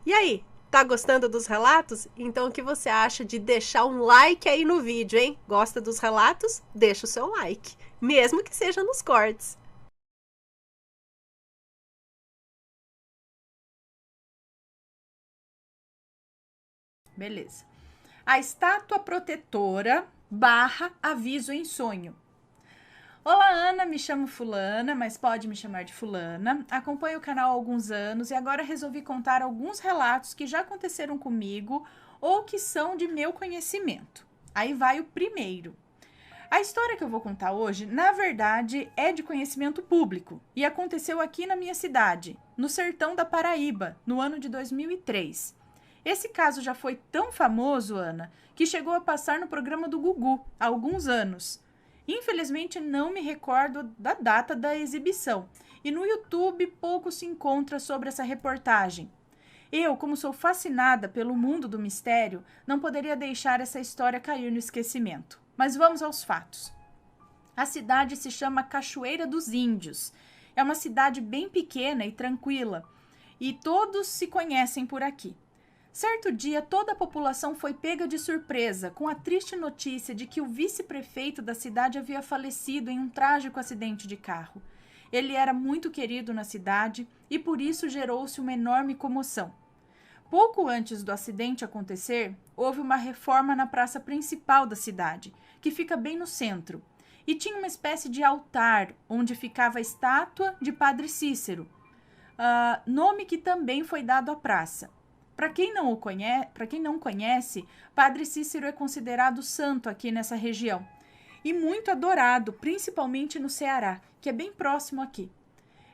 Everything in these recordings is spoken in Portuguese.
E aí, tá gostando dos relatos? Então o que você acha de deixar um like aí no vídeo, hein? Gosta dos relatos? Deixa o seu like, mesmo que seja nos cortes. Beleza. A estátua protetora barra aviso em sonho. Olá, Ana, me chamo Fulana, mas pode me chamar de Fulana. Acompanho o canal há alguns anos e agora resolvi contar alguns relatos que já aconteceram comigo ou que são de meu conhecimento. Aí vai o primeiro. A história que eu vou contar hoje, na verdade, é de conhecimento público e aconteceu aqui na minha cidade, no sertão da Paraíba, no ano de 2003. Esse caso já foi tão famoso, Ana, que chegou a passar no programa do Gugu há alguns anos. Infelizmente, não me recordo da data da exibição e no YouTube pouco se encontra sobre essa reportagem. Eu, como sou fascinada pelo mundo do mistério, não poderia deixar essa história cair no esquecimento. Mas vamos aos fatos. A cidade se chama Cachoeira dos Índios. É uma cidade bem pequena e tranquila, e todos se conhecem por aqui. Certo dia, toda a população foi pega de surpresa com a triste notícia de que o vice-prefeito da cidade havia falecido em um trágico acidente de carro. Ele era muito querido na cidade e por isso gerou-se uma enorme comoção. Pouco antes do acidente acontecer, houve uma reforma na praça principal da cidade, que fica bem no centro, e tinha uma espécie de altar onde ficava a estátua de Padre Cícero, nome que também foi dado à praça. Para quem não conhece, Padre Cícero é considerado santo aqui nessa região e muito adorado, principalmente no Ceará, que é bem próximo aqui.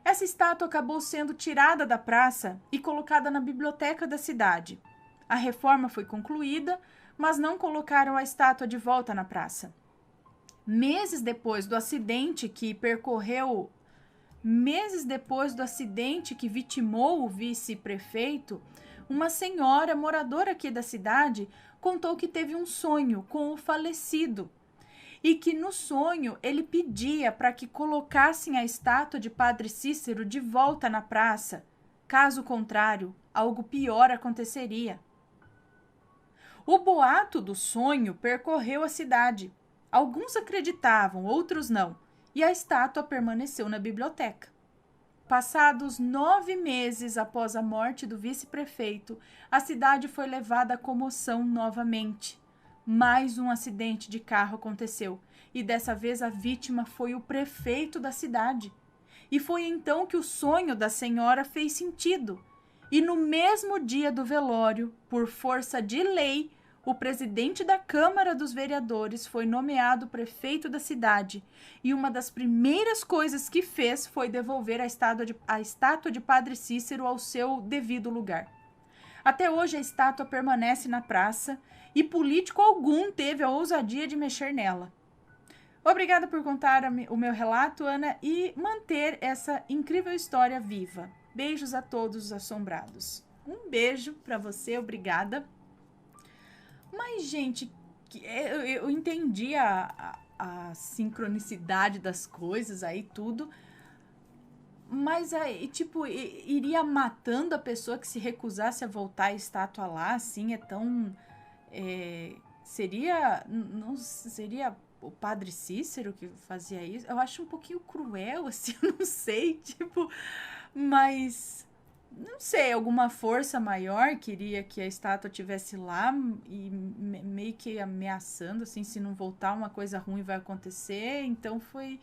Essa estátua acabou sendo tirada da praça e colocada na biblioteca da cidade. A reforma foi concluída, mas não colocaram a estátua de volta na praça. Meses depois do acidente que vitimou o vice-prefeito, uma senhora moradora aqui da cidade contou que teve um sonho com o falecido e que no sonho ele pedia para que colocassem a estátua de Padre Cícero de volta na praça. Caso contrário, algo pior aconteceria. O boato do sonho percorreu a cidade. Alguns acreditavam, outros não, e a estátua permaneceu na biblioteca. Passados 9 meses após a morte do vice-prefeito, a cidade foi levada à comoção novamente. Mais um acidente de carro aconteceu e dessa vez a vítima foi o prefeito da cidade. E foi então que o sonho da senhora fez sentido. E no mesmo dia do velório, por força de lei, o presidente da Câmara dos Vereadores foi nomeado prefeito da cidade e uma das primeiras coisas que fez foi devolver a estátua de Padre Cícero ao seu devido lugar. Até hoje a estátua permanece na praça e político algum teve a ousadia de mexer nela. Obrigada por contar o meu relato, Ana, e manter essa incrível história viva. Beijos a todos os assombrados. Um beijo para você, obrigada. Mas, gente, eu entendi a sincronicidade das coisas aí, tudo. Mas aí, tipo, iria matando a pessoa que se recusasse a voltar a estátua lá, assim, é tão. Seria. Não seria o Padre Cícero que fazia isso? Eu acho um pouquinho cruel, assim, eu não sei, tipo. Mas não sei, alguma força maior queria que a estátua tivesse lá e meio que ameaçando, assim, se não voltar uma coisa ruim vai acontecer. Então foi.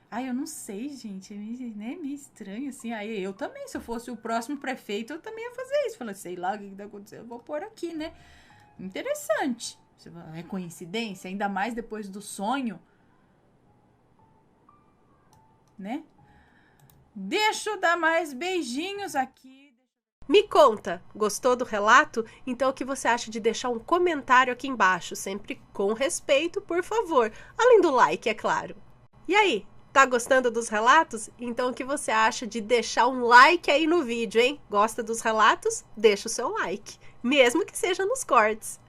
Ai, eu não sei, gente, né? Meio estranho, assim. Aí eu também, se eu fosse o próximo prefeito, eu também ia fazer isso. Falei, sei lá o que tá acontecendo, eu vou pôr aqui, né? Interessante. É coincidência, ainda mais depois do sonho, né? Deixa eu dar mais beijinhos aqui. Me conta, gostou do relato? Então o que você acha de deixar um comentário aqui embaixo, sempre com respeito, por favor. Além do like, é claro. E aí, tá gostando dos relatos? Então o que você acha de deixar um like aí no vídeo, hein? Gosta dos relatos? Deixa o seu like, mesmo que seja nos cortes.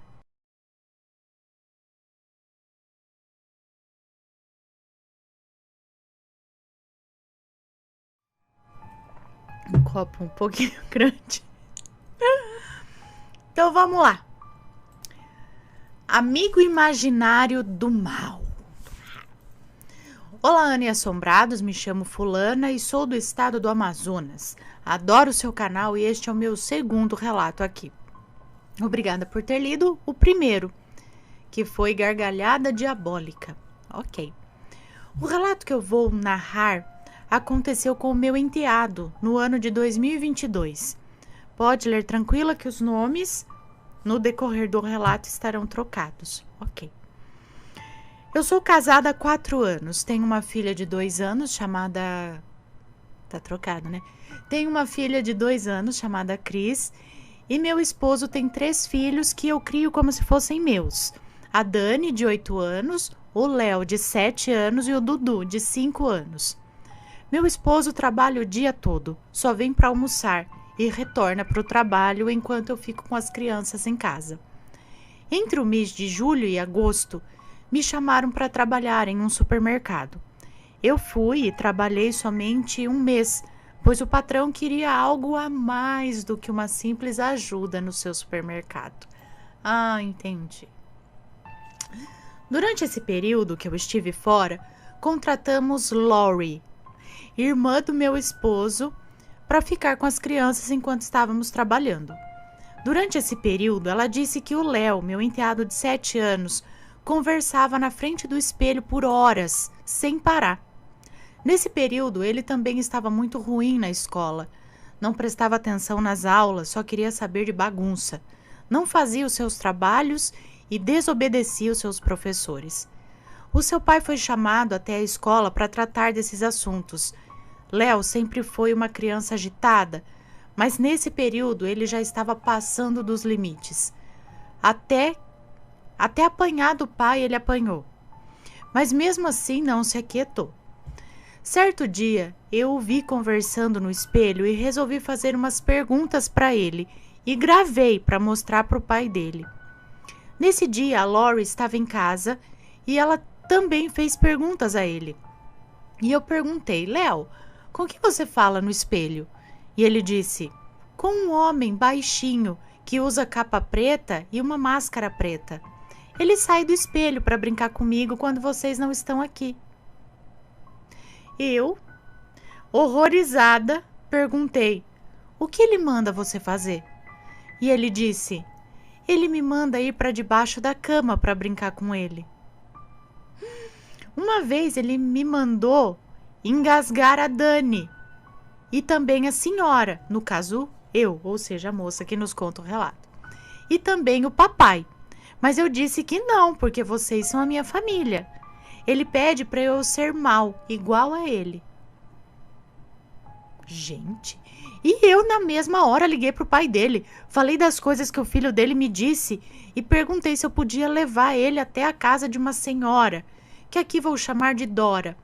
Um copo um pouquinho grande. Então vamos lá. Amigo imaginário do mal. Olá, Ana e Assombrados, me chamo Fulana e sou do estado do Amazonas. Adoro o seu canal e este é o meu segundo relato aqui. Obrigada por ter lido o primeiro, que foi Gargalhada Diabólica. Ok. O relato que eu vou narrar aconteceu com o meu enteado no ano de 2022. Pode ler tranquila que os nomes no decorrer do relato estarão trocados. Ok. Eu sou casada há 4 anos. Tenho uma filha de 2 anos chamada... Tá trocado, né? Tenho uma filha de 2 anos chamada Cris. E meu esposo tem 3 filhos que eu crio como se fossem meus. A Dani, de 8 anos. O Léo, de 7 anos. E o Dudu, de 5 anos. Meu esposo trabalha o dia todo. Só vem para almoçar. E retorna para o trabalho enquanto eu fico com as crianças em casa. Entre o mês de julho e agosto, me chamaram para trabalhar em um supermercado. Eu fui e trabalhei somente 1 mês, pois o patrão queria algo a mais do que uma simples ajuda no seu supermercado. Ah, entendi. Durante esse período que eu estive fora, contratamos Lori, irmã do meu esposo, para ficar com as crianças enquanto estávamos trabalhando. Durante esse período, ela disse que o Léo, meu enteado de 7 anos, conversava na frente do espelho por horas, sem parar. Nesse período, ele também estava muito ruim na escola. Não prestava atenção nas aulas, só queria saber de bagunça. Não fazia os seus trabalhos e desobedecia os seus professores. O seu pai foi chamado até a escola para tratar desses assuntos. Léo sempre foi uma criança agitada, mas nesse período ele já estava passando dos limites. Até apanhar do pai ele apanhou. Mas mesmo assim não se aquietou. Certo dia, eu o vi conversando no espelho e resolvi fazer umas perguntas para ele e gravei para mostrar para o pai dele. Nesse dia, a Lori estava em casa e ela também fez perguntas a ele. E eu perguntei, Léo, com que você fala no espelho? E ele disse, com um homem baixinho que usa capa preta e uma máscara preta. Ele sai do espelho para brincar comigo quando vocês não estão aqui. Eu, horrorizada, perguntei, o que ele manda você fazer? E ele disse, ele me manda ir para debaixo da cama para brincar com ele. Uma vez ele me mandou engasgar a Dani e também a senhora, no caso eu, ou seja, a moça que nos conta o relato, e também o papai. Mas eu disse que não, porque vocês são a minha família. Ele pede para eu ser mal, igual a ele. Gente, e eu na mesma hora liguei pro pai dele, falei das coisas que o filho dele me disse e perguntei se eu podia levar ele até a casa de uma senhora, que aqui vou chamar de Dora,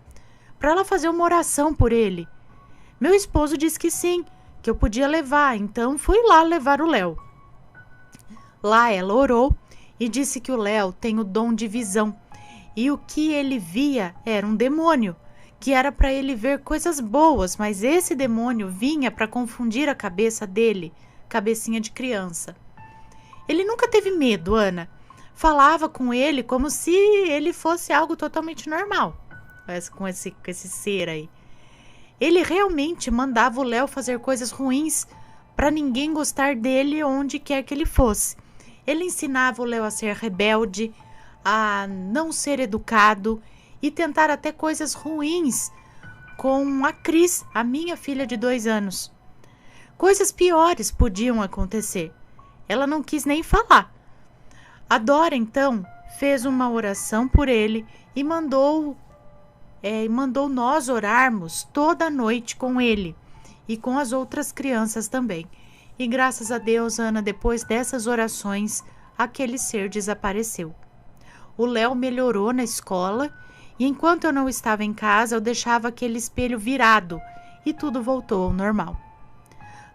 para ela fazer uma oração por ele. Meu esposo disse que sim, que eu podia levar, então fui lá levar o Léo. Lá ela orou e disse que o Léo tem o dom de visão e o que ele via era um demônio, que era para ele ver coisas boas, mas esse demônio vinha para confundir a cabeça dele, cabecinha de criança. Ele nunca teve medo, Ana. Falava com ele como se ele fosse algo totalmente normal, com esse ser aí. Ele realmente mandava o Léo fazer coisas ruins para ninguém gostar dele onde quer que ele fosse. Ele ensinava o Léo a ser rebelde, a não ser educado e tentar até coisas ruins com a Cris, a minha filha de 2 anos. Coisas piores podiam acontecer. Ela não quis nem falar. A Dora, então, fez uma oração por ele e mandou nós orarmos toda a noite com ele e com as outras crianças também. E graças a Deus, Ana, depois dessas orações, aquele ser desapareceu. O Léo melhorou na escola e enquanto eu não estava em casa, eu deixava aquele espelho virado e tudo voltou ao normal.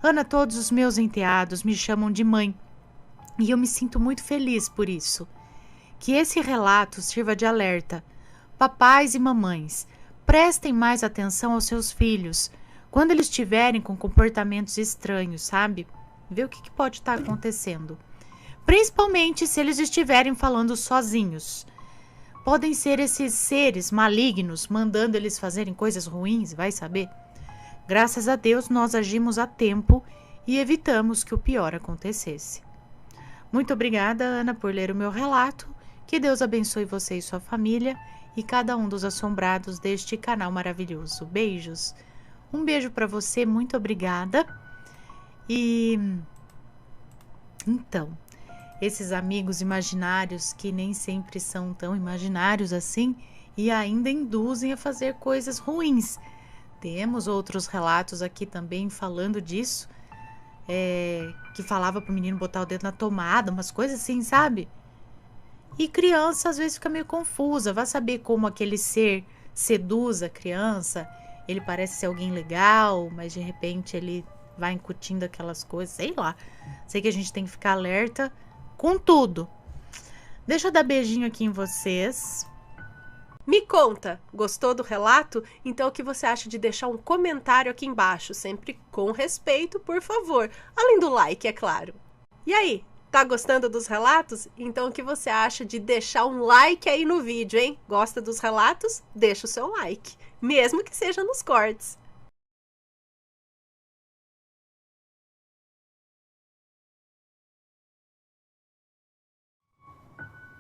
Ana, todos os meus enteados me chamam de mãe e eu me sinto muito feliz por isso. Que esse relato sirva de alerta. Papais e mamães, prestem mais atenção aos seus filhos quando eles estiverem com comportamentos estranhos, sabe? Vê o que pode estar acontecendo. principalmente se eles estiverem falando sozinhos. Podem ser esses seres malignos mandando eles fazerem coisas ruins, vai saber? Graças a Deus nós agimos a tempo e evitamos que o pior acontecesse. Muito obrigada, Ana, por ler o meu relato. Que Deus abençoe você e sua família e cada um dos assombrados deste canal maravilhoso. Beijos. Um beijo para você, muito obrigada. E então, esses amigos imaginários que nem sempre são tão imaginários assim e ainda induzem a fazer coisas ruins. Temos outros relatos aqui também falando disso, que falava pro menino botar o dedo na tomada, umas coisas assim, sabe? E criança às vezes fica meio confusa, vai saber como aquele ser seduz a criança, ele parece ser alguém legal, mas de repente ele vai incutindo aquelas coisas, sei lá. Sei que a gente tem que ficar alerta com tudo. Deixa eu dar beijinho aqui em vocês. Me conta, gostou do relato? Então o que você acha de deixar um comentário aqui embaixo, sempre com respeito, por favor. Além do like, é claro. E aí, tá gostando dos relatos? Então o que você acha de deixar um like aí no vídeo, hein? Gosta dos relatos? Deixa o seu like, mesmo que seja nos cortes.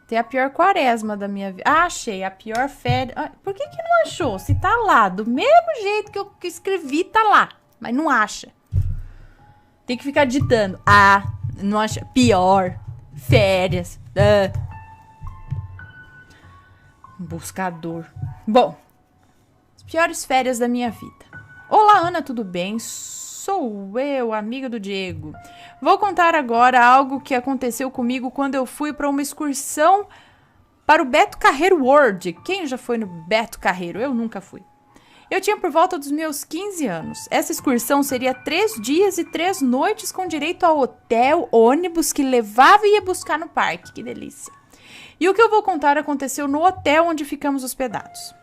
Tem a pior quaresma da minha vida. Ah, achei. A pior férias. Ah, por que não achou? Se tá lá, do mesmo jeito que eu escrevi, tá lá. Mas não acha. Tem que ficar ditando. Ah, não acha. Pior. Férias. Buscador. Bom. As piores férias da minha vida. Olá, Ana, tudo bem? Sou eu, amiga do Diego. Vou contar agora algo que aconteceu comigo quando eu fui para uma excursão para o Beto Carreiro World. Quem já foi no Beto Carreiro? Eu nunca fui. Eu tinha por volta dos meus 15 anos. Essa excursão seria 3 dias e 3 noites com direito ao hotel, ônibus que levava e ia buscar no parque. Que delícia. E o que eu vou contar aconteceu no hotel onde ficamos hospedados.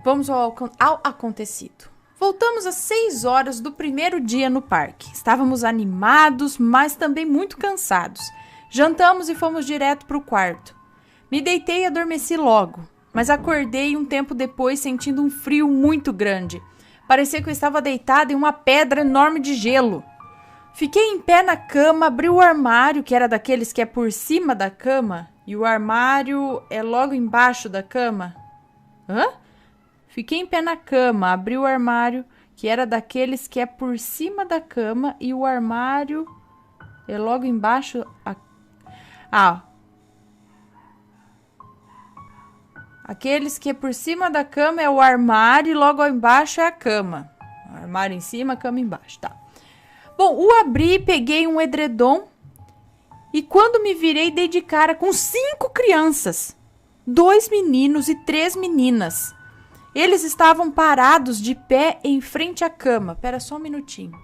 Vamos ao acontecido. Voltamos às 6 horas do primeiro dia no parque. Estávamos animados, mas também muito cansados. Jantamos e fomos direto para o quarto. Me deitei e adormeci logo, mas acordei um tempo depois sentindo um frio muito grande. Parecia que eu estava deitada em uma pedra enorme de gelo. Fiquei em pé na cama, abri o armário, que era daqueles que é por cima da cama, e o armário é logo embaixo da cama. Hã? Fiquei em pé na cama, abri o armário, que era daqueles que é por cima da cama, e o armário é logo embaixo. Aqueles que é por cima da cama é o armário e logo embaixo é a cama. Armário em cima, cama embaixo, tá. Bom, o abri, peguei um edredom e quando me virei dei de cara com 5 crianças. 2 meninos e 3 meninas. Eles estavam parados de pé em frente à cama. Pera só um minutinho.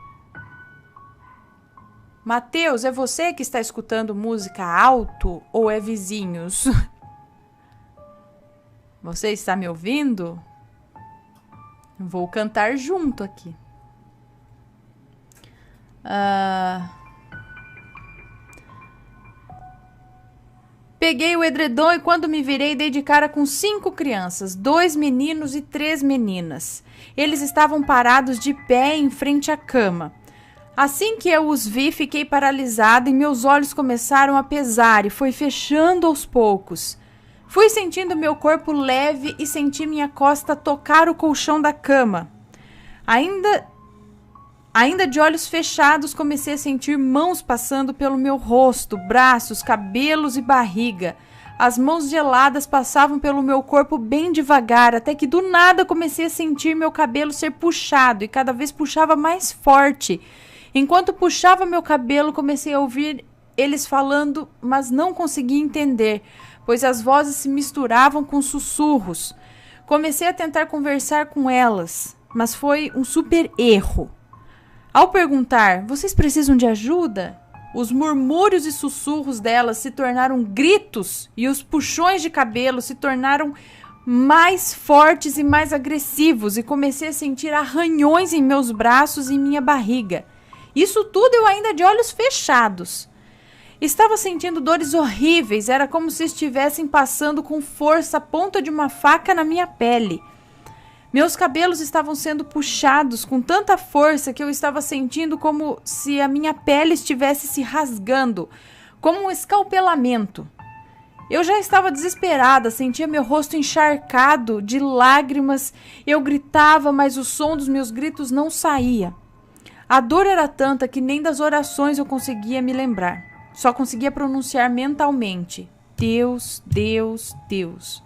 Mateus, é você que está escutando música alto ou é vizinhos? Você está me ouvindo? Vou cantar junto aqui. Peguei o edredom e quando me virei dei de cara com 5 crianças, 2 meninos e 3 meninas. Eles estavam parados de pé em frente à cama. Assim que eu os vi, fiquei paralisada e meus olhos começaram a pesar e foi fechando aos poucos. Fui sentindo meu corpo leve e senti minha costa tocar o colchão da cama. Ainda de olhos fechados, comecei a sentir mãos passando pelo meu rosto, braços, cabelos e barriga. As mãos geladas passavam pelo meu corpo bem devagar, até que do nada comecei a sentir meu cabelo ser puxado e cada vez puxava mais forte. Enquanto puxava meu cabelo, comecei a ouvir eles falando, mas não conseguia entender, pois as vozes se misturavam com sussurros. Comecei a tentar conversar com elas, mas foi um super erro. Ao perguntar, vocês precisam de ajuda? Os murmúrios e sussurros delas se tornaram gritos e os puxões de cabelo se tornaram mais fortes e mais agressivos e comecei a sentir arranhões em meus braços e minha barriga. Isso tudo eu ainda de olhos fechados. Estava sentindo dores horríveis, era como se estivessem passando com força a ponta de uma faca na minha pele. Meus cabelos estavam sendo puxados com tanta força que eu estava sentindo como se a minha pele estivesse se rasgando, como um escalpelamento. Eu já estava desesperada, sentia meu rosto encharcado de lágrimas. Eu gritava, mas o som dos meus gritos não saía. A dor era tanta que nem das orações eu conseguia me lembrar. Só conseguia pronunciar mentalmente: Deus, Deus, Deus.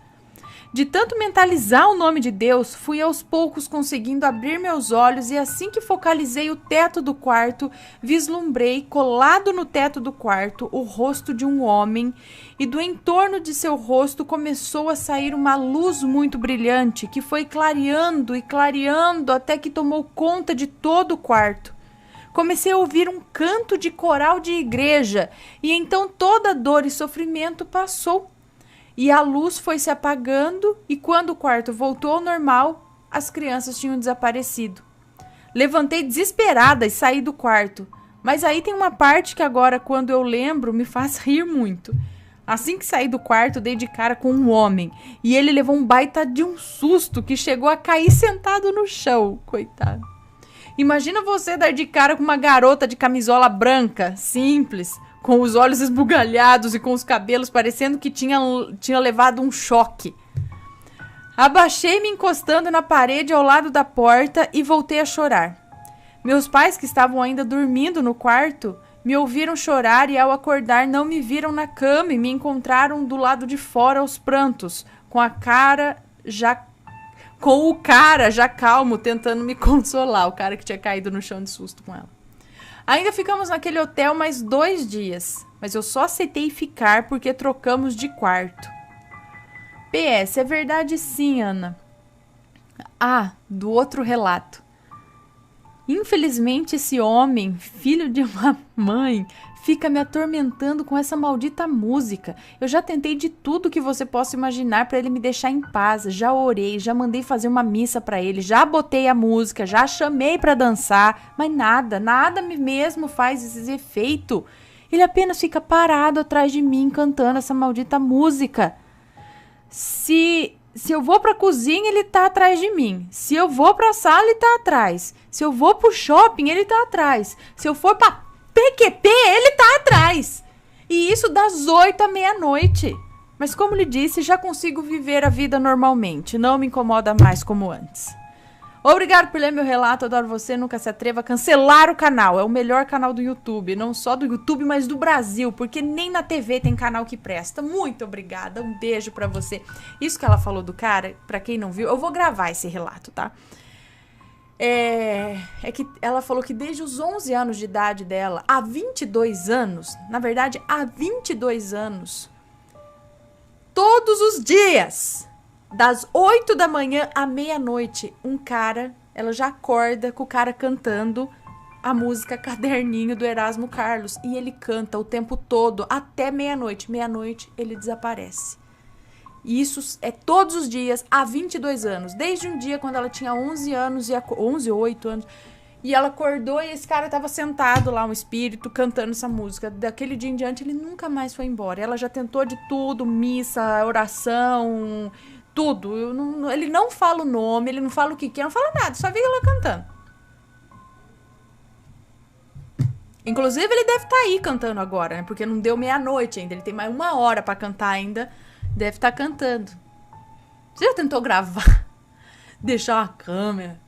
De tanto mentalizar o nome de Deus, fui aos poucos conseguindo abrir meus olhos e assim que focalizei o teto do quarto, vislumbrei, colado no teto do quarto, o rosto de um homem e do entorno de seu rosto começou a sair uma luz muito brilhante que foi clareando e clareando até que tomou conta de todo o quarto. Comecei a ouvir um canto de coral de igreja e então toda dor e sofrimento passou. E a luz foi se apagando e quando o quarto voltou ao normal, as crianças tinham desaparecido. Levantei desesperada e saí do quarto. Mas aí tem uma parte que agora, quando eu lembro, me faz rir muito. Assim que saí do quarto, dei de cara com um homem. E ele levou um baita de um susto que chegou a cair sentado no chão. Coitado. Imagina você dar de cara com uma garota de camisola branca, simples, com os olhos esbugalhados e com os cabelos parecendo que tinha levado um choque. Abaixei-me encostando na parede ao lado da porta e voltei a chorar. Meus pais, que estavam ainda dormindo no quarto, me ouviram chorar e ao acordar não me viram na cama e me encontraram do lado de fora aos prantos, com o cara já calmo tentando me consolar, o cara que tinha caído no chão de susto com ela. Ainda ficamos naquele hotel mais 2 dias, mas eu só aceitei ficar porque trocamos de quarto. PS, é verdade sim, Ana. Ah, do outro relato. Infelizmente esse homem, filho de uma mãe, fica me atormentando com essa maldita música. Eu já tentei de tudo que você possa imaginar para ele me deixar em paz. Já orei, já mandei fazer uma missa para ele, já botei a música, já chamei para dançar, mas nada mesmo faz esse efeito. Ele apenas fica parado atrás de mim cantando essa maldita música. Se eu vou pra cozinha, ele tá atrás de mim. Se eu vou pra sala, ele tá atrás. Se eu vou pro shopping, ele tá atrás. Se eu for pra PQP, ele tá atrás. E isso das 8 à meia-noite. Mas como lhe disse, já consigo viver a vida normalmente. Não me incomoda mais como antes. Obrigado por ler meu relato. Adoro você. Nunca se atreva a cancelar o canal. É o melhor canal do YouTube. Não só do YouTube, mas do Brasil. Porque nem na TV tem canal que presta. Muito obrigada. Um beijo pra você. Isso que ela falou do cara, pra quem não viu, eu vou gravar esse relato, tá? É que ela falou que desde os 11 anos de idade dela, há 22 anos, na verdade, há 22 anos, todos os dias, das 8 da manhã à meia-noite, ela já acorda com o cara cantando a música Caderninho do Erasmo Carlos. E ele canta o tempo todo, até meia-noite. Meia-noite, ele desaparece. E isso é todos os dias, há 22 anos. Desde um dia, quando ela tinha 11 anos, 11 ou 8 anos. E ela acordou e esse cara estava sentado lá, um espírito, cantando essa música. Daquele dia em diante, ele nunca mais foi embora. Ela já tentou de tudo, missa, oração, tudo. Ele não fala o nome, ele não fala o que quer, não fala nada, só vê ela cantando. Inclusive, ele deve estar aí cantando agora, né? Porque não deu meia-noite ainda, ele tem mais 1 hora para cantar ainda. Deve estar cantando. Você já tentou gravar? Deixar uma câmera?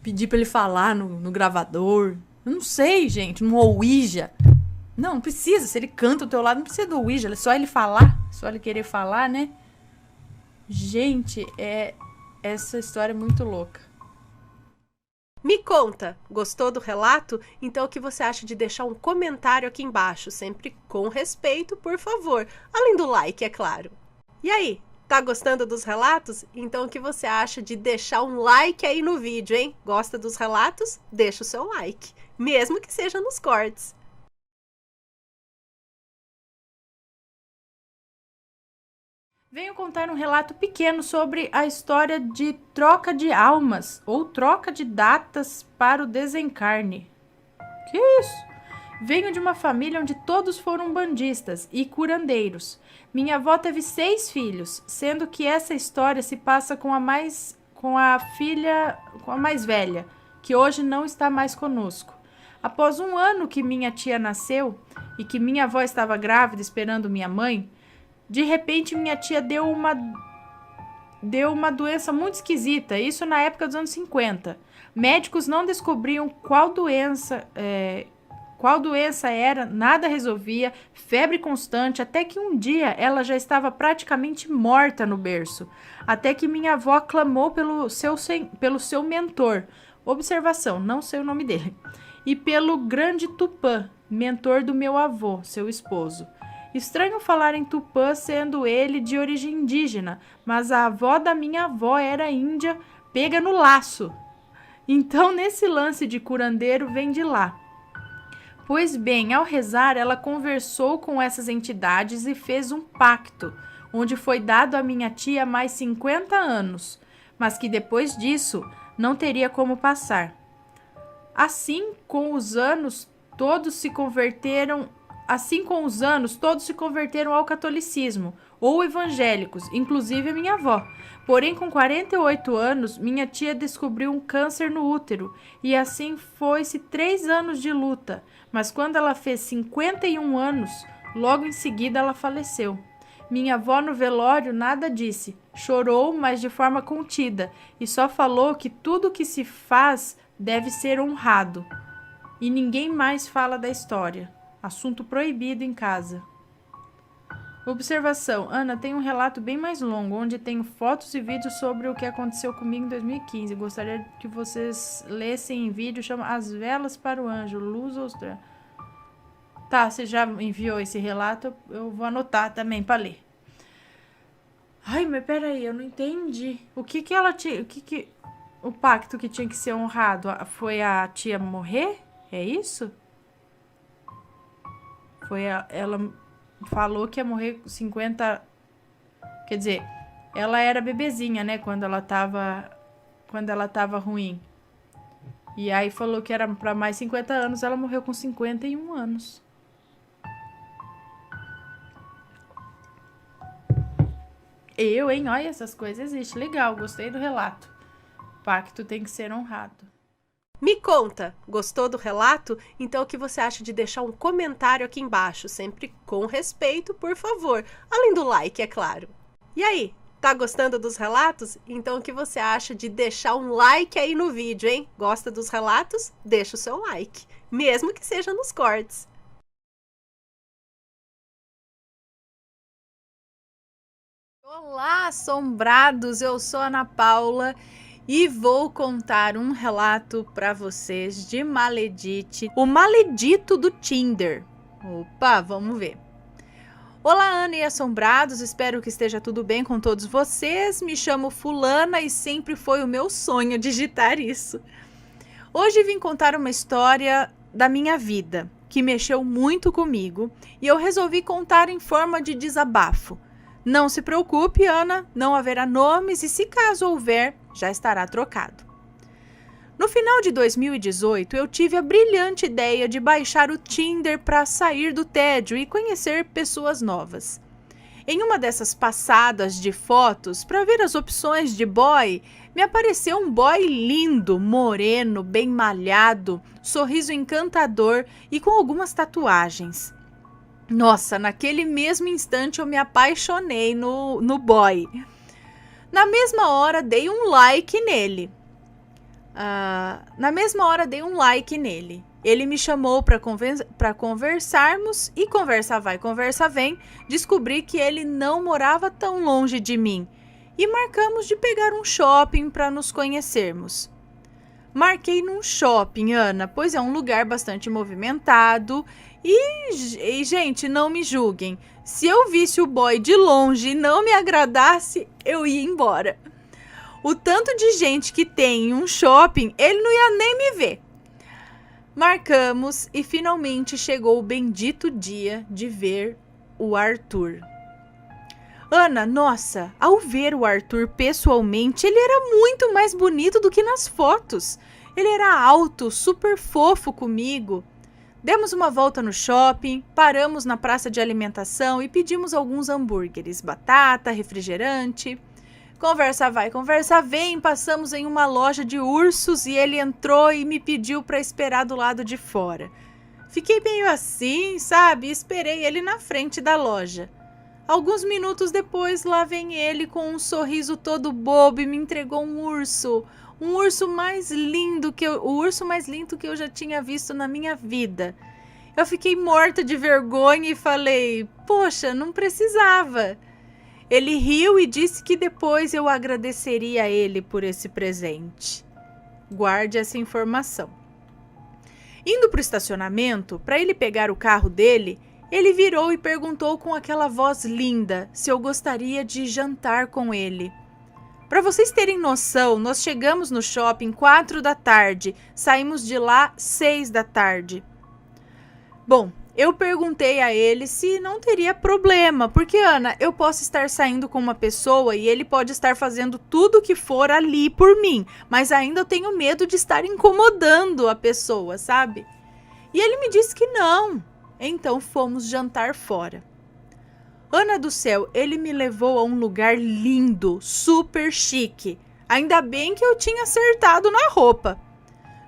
Pedir pra ele falar no gravador? Eu não sei, gente. No Ouija. Não precisa. Se ele canta do teu lado, não precisa do Ouija. É só ele falar. Só ele querer falar, né? Gente, essa história é muito louca. Me conta, gostou do relato? Então o que você acha de deixar um comentário aqui embaixo? Sempre com respeito, por favor. Além do like, é claro. E aí, tá gostando dos relatos? Então o que você acha de deixar um like aí no vídeo, hein? Gosta dos relatos? Deixa o seu like, mesmo que seja nos cortes. Venho contar um relato pequeno sobre a história de troca de almas ou troca de datas para o desencarne. Que isso? Venho de uma família onde todos foram bandistas e curandeiros. Minha avó teve 6 filhos, sendo que essa história se passa com a mais velha, que hoje não está mais conosco. Após 1 ano que minha tia nasceu e que minha avó estava grávida esperando minha mãe, de repente minha tia deu uma doença muito esquisita, isso na época dos anos 50. Médicos não descobriam qual doença era, nada resolvia, febre constante, até que um dia ela já estava praticamente morta no berço, até que minha avó clamou pelo seu mentor, observação, não sei o nome dele, e pelo grande Tupã, mentor do meu avô, seu esposo. Estranho falar em Tupã sendo ele de origem indígena, mas a avó da minha avó era índia, pega no laço. Então, nesse lance de curandeiro vem de lá. Pois bem, ao rezar, ela conversou com essas entidades e fez um pacto, onde foi dado à minha tia mais 50 anos, mas que depois disso não teria como passar. Assim, com os anos, todos se converteram ao catolicismo ou evangélicos, inclusive a minha avó. Porém, com 48 anos, minha tia descobriu um câncer no útero e assim foi-se 3 anos de luta. Mas quando ela fez 51 anos, logo em seguida ela faleceu. Minha avó no velório nada disse, chorou, mas de forma contida, e só falou que tudo que se faz deve ser honrado. E ninguém mais fala da história. Assunto proibido em casa. Observação. Ana, tem um relato bem mais longo, onde tenho fotos e vídeos sobre o que aconteceu comigo em 2015. Gostaria que vocês lessem em vídeo, chama As Velas para o Anjo, Luz Austral. Tá, você já enviou esse relato, eu vou anotar também para ler. Ai, mas peraí, eu não entendi. O que ela tinha... O pacto que tinha que ser honrado foi a tia morrer? É isso? Ela falou que ia morrer com 50... Quer dizer, ela era bebezinha, né? Quando ela tava ruim. E aí falou que era para mais 50 anos. Ela morreu com 51 anos. Hein? Olha, essas coisas existem. Legal, gostei do relato. Pacto tem que ser honrado. Me conta, gostou do relato? Então o que você acha de deixar um comentário aqui embaixo, sempre com respeito, por favor, além do like, é claro. E aí, tá gostando dos relatos? Então o que você acha de deixar um like aí no vídeo, hein? Gosta dos relatos? Deixa o seu like, mesmo que seja nos cortes. Olá, assombrados! Eu sou a Ana Paula e vou contar um relato para vocês de Maledite, o maledito do Tinder. Opa, vamos ver. Olá, Ana e assombrados, espero que esteja tudo bem com todos vocês. Me chamo Fulana e sempre foi o meu sonho digitar isso. Hoje vim contar uma história da minha vida, que mexeu muito comigo, e eu resolvi contar em forma de desabafo. Não se preocupe, Ana, não haverá nomes e se caso houver, já estará trocado. No final de 2018, eu tive a brilhante ideia de baixar o Tinder para sair do tédio e conhecer pessoas novas. Em uma dessas passadas de fotos para ver as opções de boy, me apareceu um boy lindo, moreno, bem malhado, sorriso encantador e com algumas tatuagens. Nossa, naquele mesmo instante eu me apaixonei no boy. Na mesma hora dei um like nele. Ele me chamou para conversarmos e conversa vai, conversa vem. Descobri que ele não morava tão longe de mim e marcamos de pegar um shopping para nos conhecermos. Marquei num shopping, Ana, pois é um lugar bastante movimentado e, gente, não me julguem. Se eu visse o boy de longe e não me agradasse, eu ia embora. O tanto de gente que tem em um shopping, ele não ia nem me ver. Marcamos e finalmente chegou o bendito dia de ver o Arthur. Ana, nossa, ao ver o Arthur pessoalmente, ele era muito mais bonito do que nas fotos. Ele era alto, super fofo comigo. Demos uma volta no shopping, paramos na praça de alimentação e pedimos alguns hambúrgueres, batata, refrigerante. Conversa vai, conversa vem, passamos em uma loja de ursos e ele entrou e me pediu para esperar do lado de fora. Fiquei meio assim, sabe? Esperei ele na frente da loja. Alguns minutos depois, lá vem ele com um sorriso todo bobo e me entregou um urso. O urso mais lindo que eu já tinha visto na minha vida. Eu fiquei morta de vergonha e falei, poxa, não precisava. Ele riu e disse que depois eu agradeceria a ele por esse presente. Guarde essa informação. Indo para o estacionamento, para ele pegar o carro dele, ele virou e perguntou com aquela voz linda se eu gostaria de jantar com ele. Para vocês terem noção, nós chegamos no shopping 4 da tarde, saímos de lá 6 da tarde. Bom, eu perguntei a ele se não teria problema, porque, Ana, eu posso estar saindo com uma pessoa e ele pode estar fazendo tudo o que for ali por mim, mas ainda eu tenho medo de estar incomodando a pessoa, sabe? E ele me disse que não. Então fomos jantar fora. Ana do céu, ele me levou a um lugar lindo, super chique. Ainda bem que eu tinha acertado na roupa.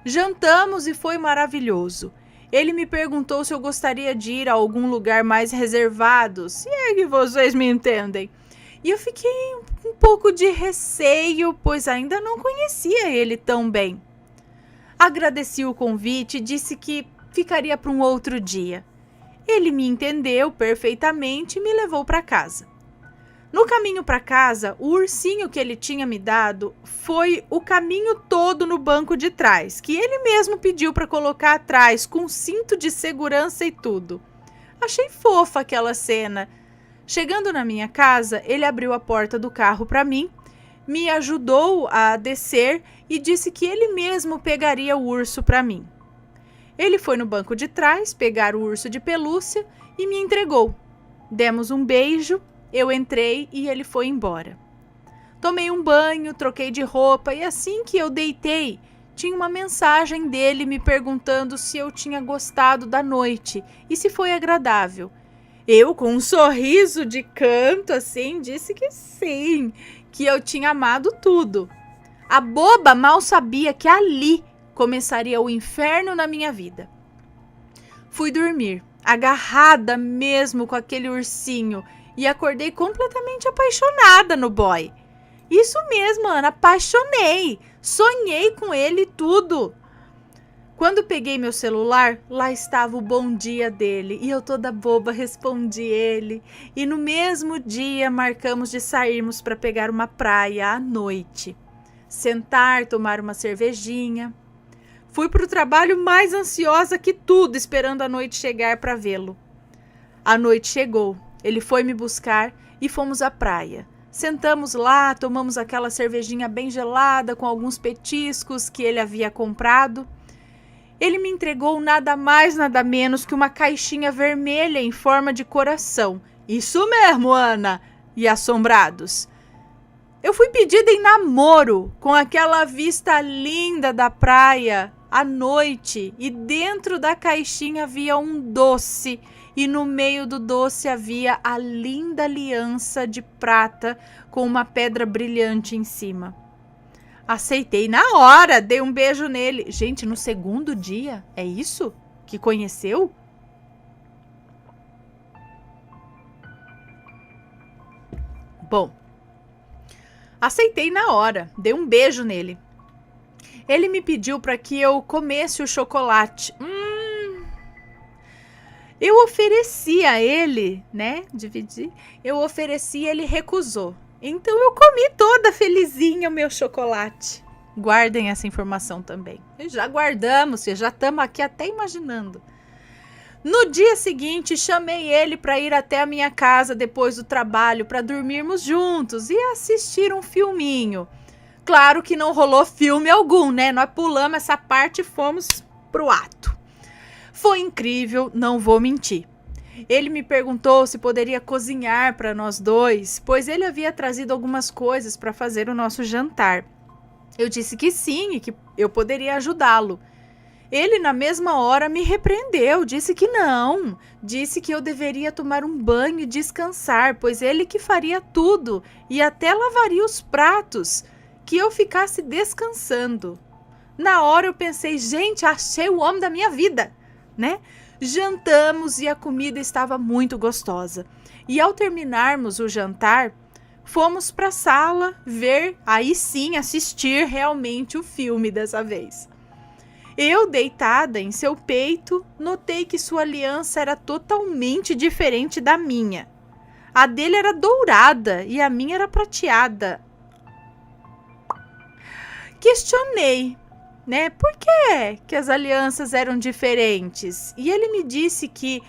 Jantamos e foi maravilhoso. Ele me perguntou se eu gostaria de ir a algum lugar mais reservado, se é que vocês me entendem. E eu fiquei um pouco de receio, pois ainda não conhecia ele tão bem. Agradeci o convite e disse que ficaria para um outro dia. Ele me entendeu perfeitamente e me levou para casa. No caminho para casa, o ursinho que ele tinha me dado foi o caminho todo no banco de trás, que ele mesmo pediu para colocar atrás, com cinto de segurança e tudo. Achei fofa aquela cena. Chegando na minha casa, ele abriu a porta do carro para mim, me ajudou a descer e disse que ele mesmo pegaria o urso para mim. Ele foi no banco de trás pegar o urso de pelúcia e me entregou. Demos um beijo, eu entrei e ele foi embora. Tomei um banho, troquei de roupa e assim que eu deitei, tinha uma mensagem dele me perguntando se eu tinha gostado da noite e se foi agradável. Eu, com um sorriso de canto assim, disse que sim, que eu tinha amado tudo. A boba mal sabia que ali começaria o inferno na minha vida. Fui dormir, agarrada mesmo com aquele ursinho, e acordei completamente apaixonada no boy. Isso mesmo, Ana, apaixonei. Sonhei com ele e tudo. Quando peguei meu celular, lá estava o bom dia dele, e eu toda boba respondi ele. E no mesmo dia marcamos de sairmos para pegar uma praia à noite. Sentar, tomar uma cervejinha. Fui para o trabalho mais ansiosa que tudo, esperando a noite chegar para vê-lo. A noite chegou, ele foi me buscar e fomos à praia. Sentamos lá, tomamos aquela cervejinha bem gelada com alguns petiscos que ele havia comprado. Ele me entregou nada mais, nada menos que uma caixinha vermelha em forma de coração. Isso mesmo, Ana! E assombrados. Eu fui pedida em namoro, com aquela vista linda da praia, à noite, e dentro da caixinha havia um doce, e no meio do doce havia a linda aliança de prata com uma pedra brilhante em cima. Aceitei na hora, dei um beijo nele. Gente, no segundo dia, é isso? Que conheceu? Bom, aceitei na hora, dei um beijo nele. Ele me pediu para que eu comesse o chocolate. Eu ofereci a ele, né? Dividi. Eu ofereci e ele recusou. Então eu comi toda felizinha o meu chocolate. Guardem essa informação também. Já guardamos, já estamos aqui até imaginando. No dia seguinte, chamei ele para ir até a minha casa depois do trabalho para dormirmos juntos e assistir um filminho. Claro que não rolou filme algum, né? Nós pulamos essa parte e fomos pro ato. Foi incrível, não vou mentir. Ele me perguntou se poderia cozinhar para nós dois, pois ele havia trazido algumas coisas para fazer o nosso jantar. Eu disse que sim e que eu poderia ajudá-lo. Ele, na mesma hora, me repreendeu, disse que não, disse que eu deveria tomar um banho e descansar, pois ele que faria tudo e até lavaria os pratos, que eu ficasse descansando. Na hora eu pensei, gente, achei o homem da minha vida, né? Jantamos e a comida estava muito gostosa. E ao terminarmos o jantar, fomos para a sala ver, aí sim, assistir realmente o filme dessa vez. Eu, deitada em seu peito, notei que sua aliança era totalmente diferente da minha. A dele era dourada e a minha era prateada. Questionei, né? Por que as alianças eram diferentes? E ele me disse que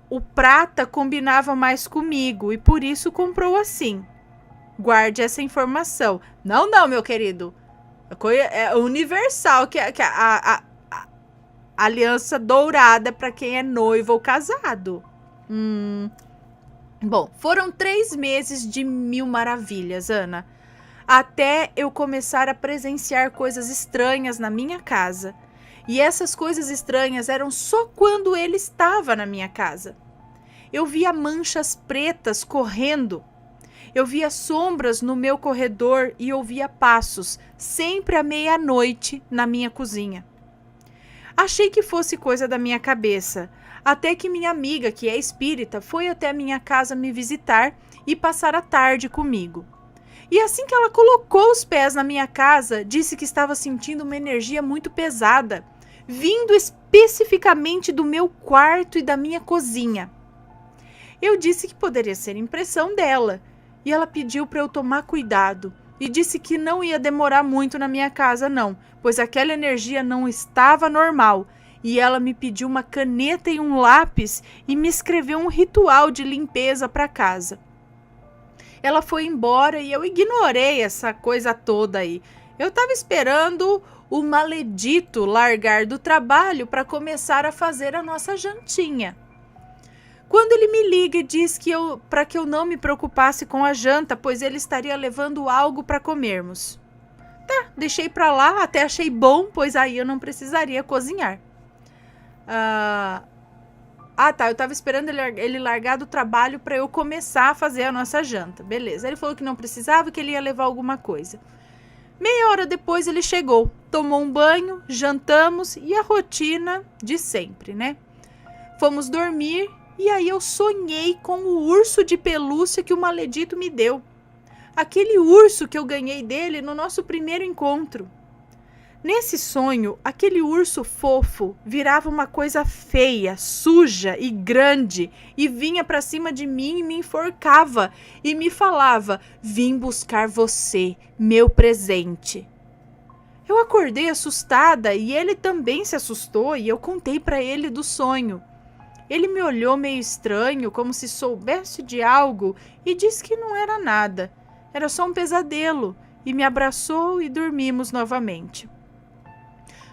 o prata combinava mais comigo e por isso comprou assim. Guarde essa informação. Não, meu querido. É universal que a aliança dourada para quem é noivo ou casado. Bom, foram 3 meses de 1000 maravilhas, Ana. Até eu começar a presenciar coisas estranhas na minha casa. E essas coisas estranhas eram só quando ele estava na minha casa. Eu via manchas pretas correndo. Eu via sombras no meu corredor e ouvia passos, sempre à meia-noite, na minha cozinha. Achei que fosse coisa da minha cabeça, até que minha amiga, que é espírita, foi até a minha casa me visitar e passar a tarde comigo. E assim que ela colocou os pés na minha casa, disse que estava sentindo uma energia muito pesada, vindo especificamente do meu quarto e da minha cozinha. Eu disse que poderia ser impressão dela, e ela pediu para eu tomar cuidado, e disse que não ia demorar muito na minha casa não, pois aquela energia não estava normal, e ela me pediu uma caneta e um lápis e me escreveu um ritual de limpeza para casa. Ela foi embora e eu ignorei essa coisa toda aí. Eu estava esperando o maledito largar do trabalho para começar a fazer a nossa jantinha. Quando ele me liga e diz que para que eu não me preocupasse com a janta, pois ele estaria levando algo para comermos. Tá, deixei para lá, até achei bom, pois aí eu não precisaria cozinhar. Eu tava esperando ele largar do trabalho para eu começar a fazer a nossa janta. Beleza, ele falou que não precisava, que ele ia levar alguma coisa. Meia hora depois ele chegou, tomou um banho, jantamos e a rotina de sempre, né? Fomos dormir e aí eu sonhei com o urso de pelúcia que o maledito me deu. Aquele urso que eu ganhei dele no nosso primeiro encontro. Nesse sonho, aquele urso fofo virava uma coisa feia, suja e grande e vinha para cima de mim e me enforcava e me falava: "Vim buscar você, meu presente". Eu acordei assustada e ele também se assustou e eu contei para ele do sonho. Ele me olhou meio estranho, como se soubesse de algo, e disse que não era nada. Era só um pesadelo, e me abraçou e dormimos novamente.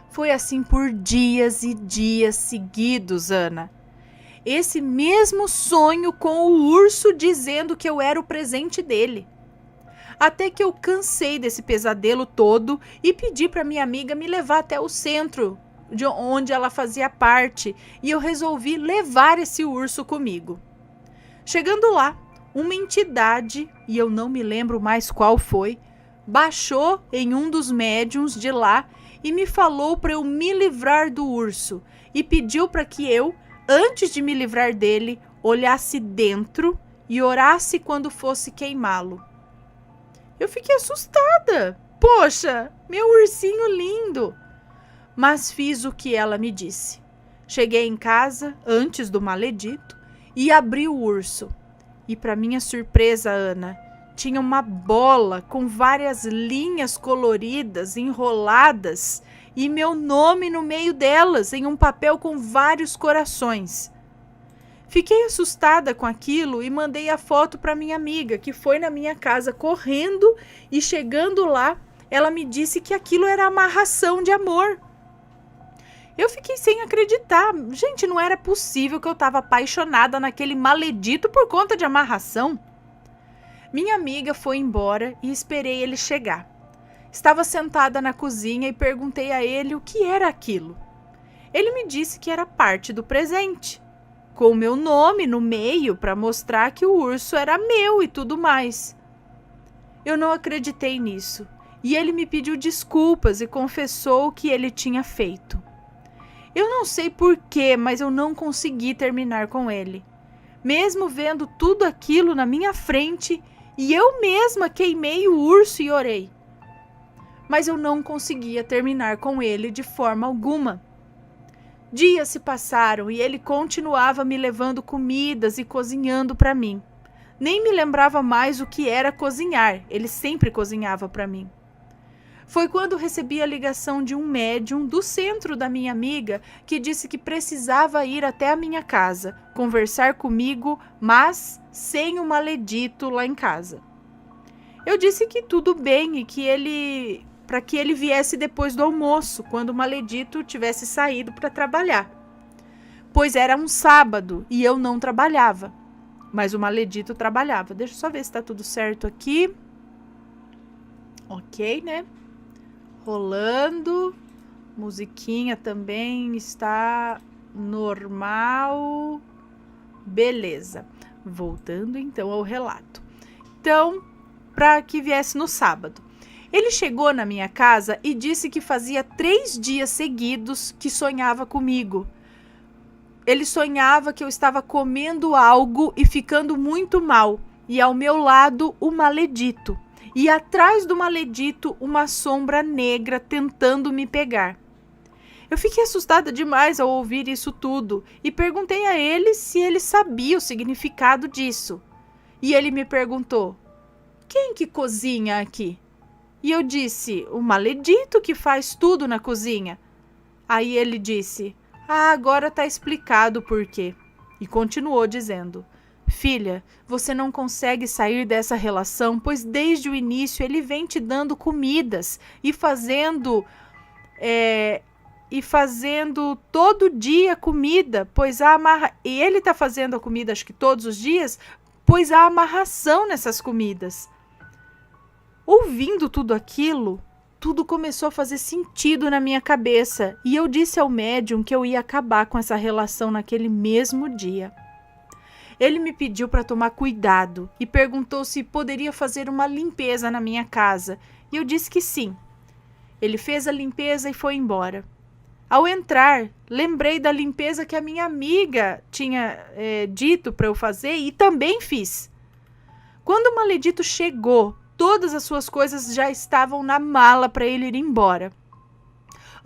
Foi assim por dias e dias seguidos, Ana. Esse mesmo sonho com o urso dizendo que eu era o presente dele. Até que eu cansei desse pesadelo todo e pedi para minha amiga me levar até o centro, de onde ela fazia parte, e eu resolvi levar esse urso comigo. Chegando lá, uma entidade, e eu não me lembro mais qual foi, baixou em um dos médiuns de lá e me falou para eu me livrar do urso e pediu para que eu, antes de me livrar dele, olhasse dentro e orasse quando fosse queimá-lo. Eu fiquei assustada. Poxa, meu ursinho lindo! Mas fiz o que ela me disse. Cheguei em casa antes do maledito e abri o urso. E para minha surpresa, Ana, tinha uma bola com várias linhas coloridas enroladas e meu nome no meio delas em um papel com vários corações. Fiquei assustada com aquilo e mandei a foto para minha amiga, que foi na minha casa correndo, e chegando lá, ela me disse que aquilo era amarração de amor. Eu fiquei sem acreditar. Gente, não era possível que eu estava apaixonada naquele maledito por conta de amarração. Minha amiga foi embora e esperei ele chegar. Estava sentada na cozinha e perguntei a ele o que era aquilo. Ele me disse que era parte do presente, com o meu nome no meio para mostrar que o urso era meu e tudo mais. Eu não acreditei nisso e ele me pediu desculpas e confessou o que ele tinha feito. Eu não sei porquê, mas eu não consegui terminar com ele, mesmo vendo tudo aquilo na minha frente, e eu mesma queimei o urso e orei. Mas eu não conseguia terminar com ele de forma alguma. Dias se passaram e ele continuava me levando comidas e cozinhando para mim. Nem me lembrava mais o que era cozinhar, ele sempre cozinhava para mim. Foi quando recebi a ligação de um médium do centro da minha amiga que disse que precisava ir até a minha casa, conversar comigo, mas sem o maledito lá em casa. Eu disse que tudo bem e para que ele viesse depois do almoço, quando o maledito tivesse saído para trabalhar. Pois era um sábado e eu não trabalhava, mas o maledito trabalhava. Deixa eu só ver se está tudo certo aqui. Ok, né? Rolando, musiquinha também está normal, beleza. Voltando então ao relato. Então, para que viesse no sábado. Ele chegou na minha casa e disse que fazia 3 dias seguidos que sonhava comigo. Ele sonhava que eu estava comendo algo e ficando muito mal, e ao meu lado o maledito. E atrás do maledito uma sombra negra tentando me pegar. Eu fiquei assustada demais ao ouvir isso tudo e perguntei a ele se ele sabia o significado disso. E ele me perguntou: quem que cozinha aqui? E eu disse: o maledito que faz tudo na cozinha. Aí ele disse: agora tá explicado o porquê. E continuou dizendo: filha, você não consegue sair dessa relação, pois desde o início ele vem te dando comidas e fazendo todo dia comida, pois e ele está fazendo a comida acho que todos os dias, pois há amarração nessas comidas. Ouvindo tudo aquilo, tudo começou a fazer sentido na minha cabeça e eu disse ao médium que eu ia acabar com essa relação naquele mesmo dia. Ele me pediu para tomar cuidado e perguntou se poderia fazer uma limpeza na minha casa, e eu disse que sim. Ele fez a limpeza e foi embora. Ao entrar, lembrei da limpeza que a minha amiga tinha dito para eu fazer e também fiz. Quando o maledito chegou, todas as suas coisas já estavam na mala para ele ir embora.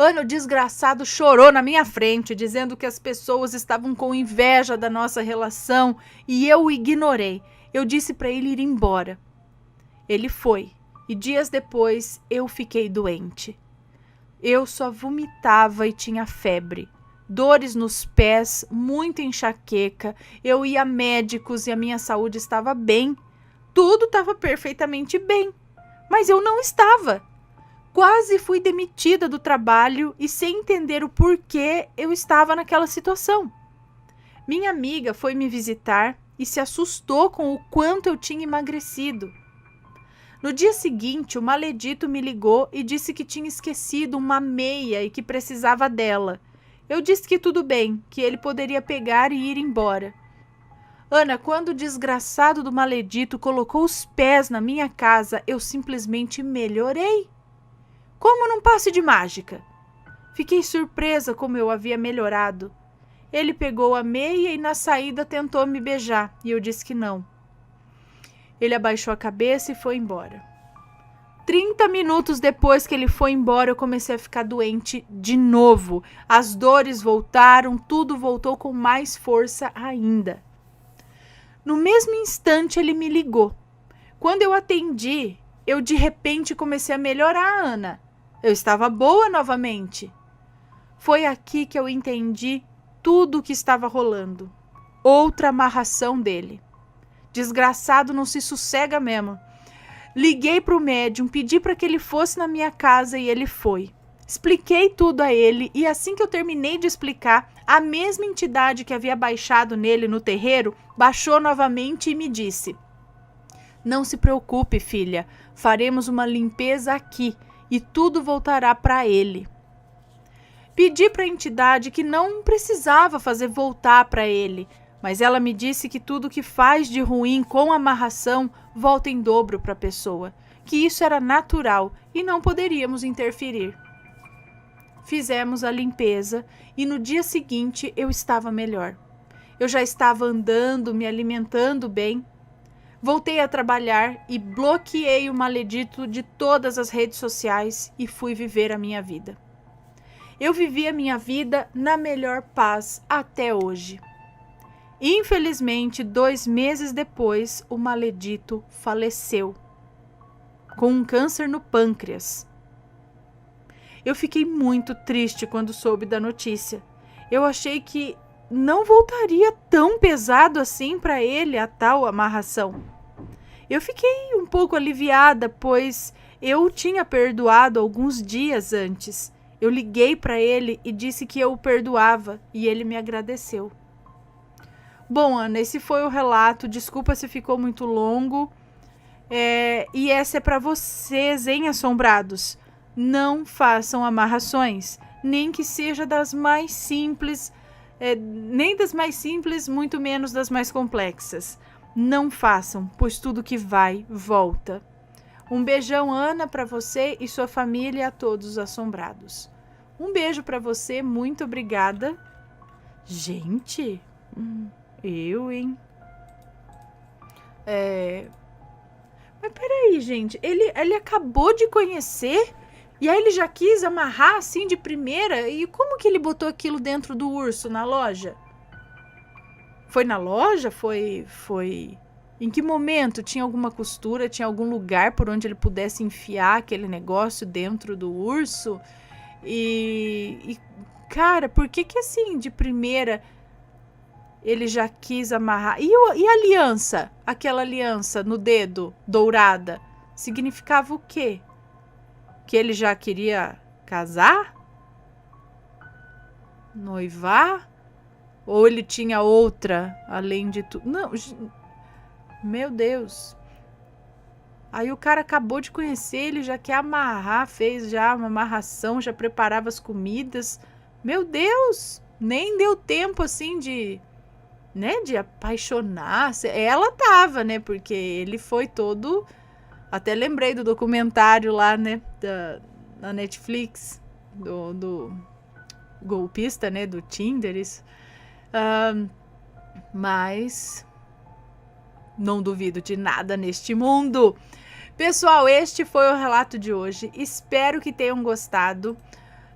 Ana, o desgraçado chorou na minha frente, dizendo que as pessoas estavam com inveja da nossa relação e eu o ignorei. Eu disse para ele ir embora. Ele foi e dias depois eu fiquei doente. Eu só vomitava e tinha febre, dores nos pés, muita enxaqueca. Eu ia a médicos e a minha saúde estava bem. Tudo estava perfeitamente bem, mas eu não estava. Quase fui demitida do trabalho e sem entender o porquê eu estava naquela situação. Minha amiga foi me visitar e se assustou com o quanto eu tinha emagrecido. No dia seguinte, o maledito me ligou e disse que tinha esquecido uma meia e que precisava dela. Eu disse que tudo bem, que ele poderia pegar e ir embora. Ana, quando o desgraçado do maledito colocou os pés na minha casa, eu simplesmente melhorei. Como num passe de mágica. Fiquei surpresa como eu havia melhorado. Ele pegou a meia e na saída tentou me beijar, e eu disse que não. Ele abaixou a cabeça e foi embora. 30 minutos depois que ele foi embora, eu comecei a ficar doente de novo. As dores voltaram, tudo voltou com mais força ainda. No mesmo instante, ele me ligou. Quando eu atendi, eu de repente comecei a melhorar, Ana. Eu estava boa novamente. Foi aqui que eu entendi tudo o que estava rolando. Outra amarração dele. Desgraçado não se sossega mesmo. Liguei para o médium, pedi para que ele fosse na minha casa e ele foi. Expliquei tudo a ele e assim que eu terminei de explicar, a mesma entidade que havia baixado nele no terreiro baixou novamente e me disse: não se preocupe, filha, faremos uma limpeza aqui e tudo voltará para ele. Pedi para a entidade que não precisava fazer voltar para ele, mas ela me disse que tudo que faz de ruim com amarração volta em dobro para a pessoa, que isso era natural e não poderíamos interferir. Fizemos a limpeza e no dia seguinte eu estava melhor. Eu já estava andando, me alimentando bem. Voltei a trabalhar e bloqueei o maledito de todas as redes sociais e fui viver a minha vida. Eu vivi a minha vida na melhor paz até hoje. Infelizmente, 2 meses depois, o maledito faleceu com um câncer no pâncreas. Eu fiquei muito triste quando soube da notícia. Eu achei que não voltaria tão pesado assim para ele a tal amarração. Eu fiquei um pouco aliviada, pois eu tinha perdoado alguns dias antes. Eu liguei para ele e disse que eu o perdoava e ele me agradeceu. Bom, Ana, esse foi o relato. Desculpa se ficou muito longo. E essa é para vocês, hein, assombrados? Não façam amarrações, nem que seja das mais simples, nem das mais simples, muito menos das mais complexas. Não façam, pois tudo que vai, volta. Um beijão, Ana, para você e sua família e a todos os assombrados. Um beijo para você, muito obrigada. Gente, hein? Mas peraí, gente, ele acabou de conhecer e aí ele já quis amarrar assim de primeira? E como que ele botou aquilo dentro do urso na loja? Foi na loja? Foi... Em que momento? Tinha alguma costura? Tinha algum lugar por onde ele pudesse enfiar aquele negócio dentro do urso? Cara, por que assim, de primeira, ele já quis amarrar? E a aliança? Aquela aliança no dedo, dourada, significava o quê? Que ele já queria casar? Noivar? Ou ele tinha outra, além de tudo? Não, meu Deus. Aí o cara acabou de conhecer, ele já quer amarrar, fez já uma amarração, já preparava as comidas. Meu Deus, nem deu tempo assim de apaixonar. Ela tava, né? Porque ele foi todo... Até lembrei do documentário lá, né? Da Netflix, do golpista, né? Do Tinder, isso. Mas não duvido de nada neste mundo. Pessoal, este foi o relato de hoje. Espero que tenham gostado.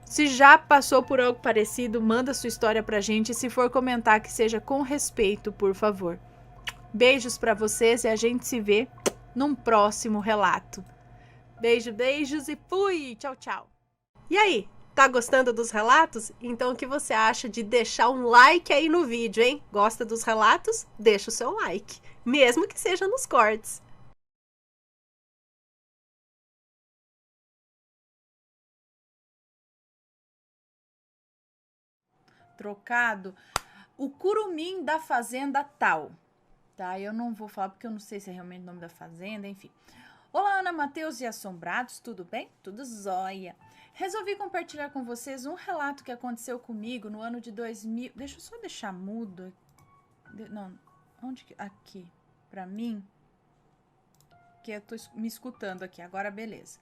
Se já passou por algo parecido, manda sua história pra gente. Se for comentar, que seja com respeito, por favor. Beijos pra vocês e a gente se vê num próximo relato. Beijos e fui! Tchau, tchau! E aí, tá gostando dos relatos? Então o que você acha de deixar um like aí no vídeo, hein? Gosta dos relatos? Deixa o seu like, mesmo que seja nos cortes. Trocado, o curumim da fazenda tal, tá? Eu não vou falar porque eu não sei se é realmente o nome da fazenda, enfim. Olá, Ana, Matheus e assombrados, tudo bem? Tudo jóia. Resolvi compartilhar com vocês um relato que aconteceu comigo no ano de 2000. Deixa eu só deixar mudo. Não, onde que... Aqui, pra mim. Que eu tô me escutando aqui, agora beleza.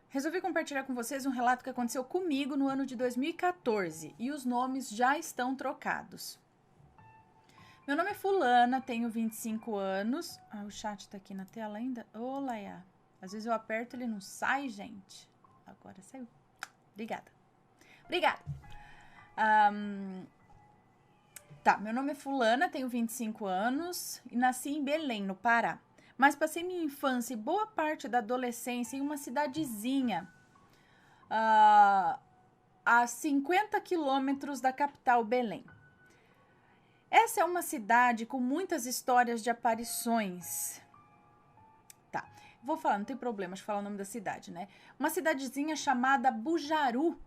Resolvi compartilhar com vocês um relato que aconteceu comigo no ano de 2014 e os nomes já estão trocados. Meu nome é Fulana, tenho 25 anos. O chat tá aqui na tela ainda. Olá, às vezes eu aperto e ele não sai, gente. Agora saiu. Obrigada. Tá, meu nome é Fulana, tenho 25 anos e nasci em Belém, no Pará. Mas passei minha infância e boa parte da adolescência em uma cidadezinha a 50 quilômetros da capital, Belém. Essa é uma cidade com muitas histórias de aparições. Tá, vou falar, não tem problema de falar o nome da cidade, né? Uma cidadezinha chamada Bujaru,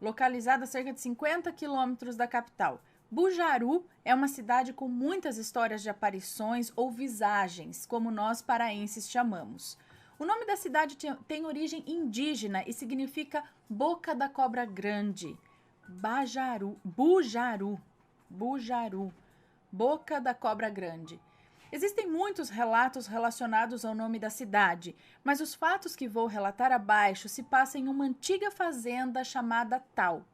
localizada a cerca de 50 quilômetros da capital. Bujaru é uma cidade com muitas histórias de aparições ou visagens, como nós paraenses chamamos. O nome da cidade tem origem indígena e significa Boca da Cobra Grande. Bujaru, Boca da Cobra Grande. Existem muitos relatos relacionados ao nome da cidade, mas os fatos que vou relatar abaixo se passam em uma antiga fazenda chamada Tal.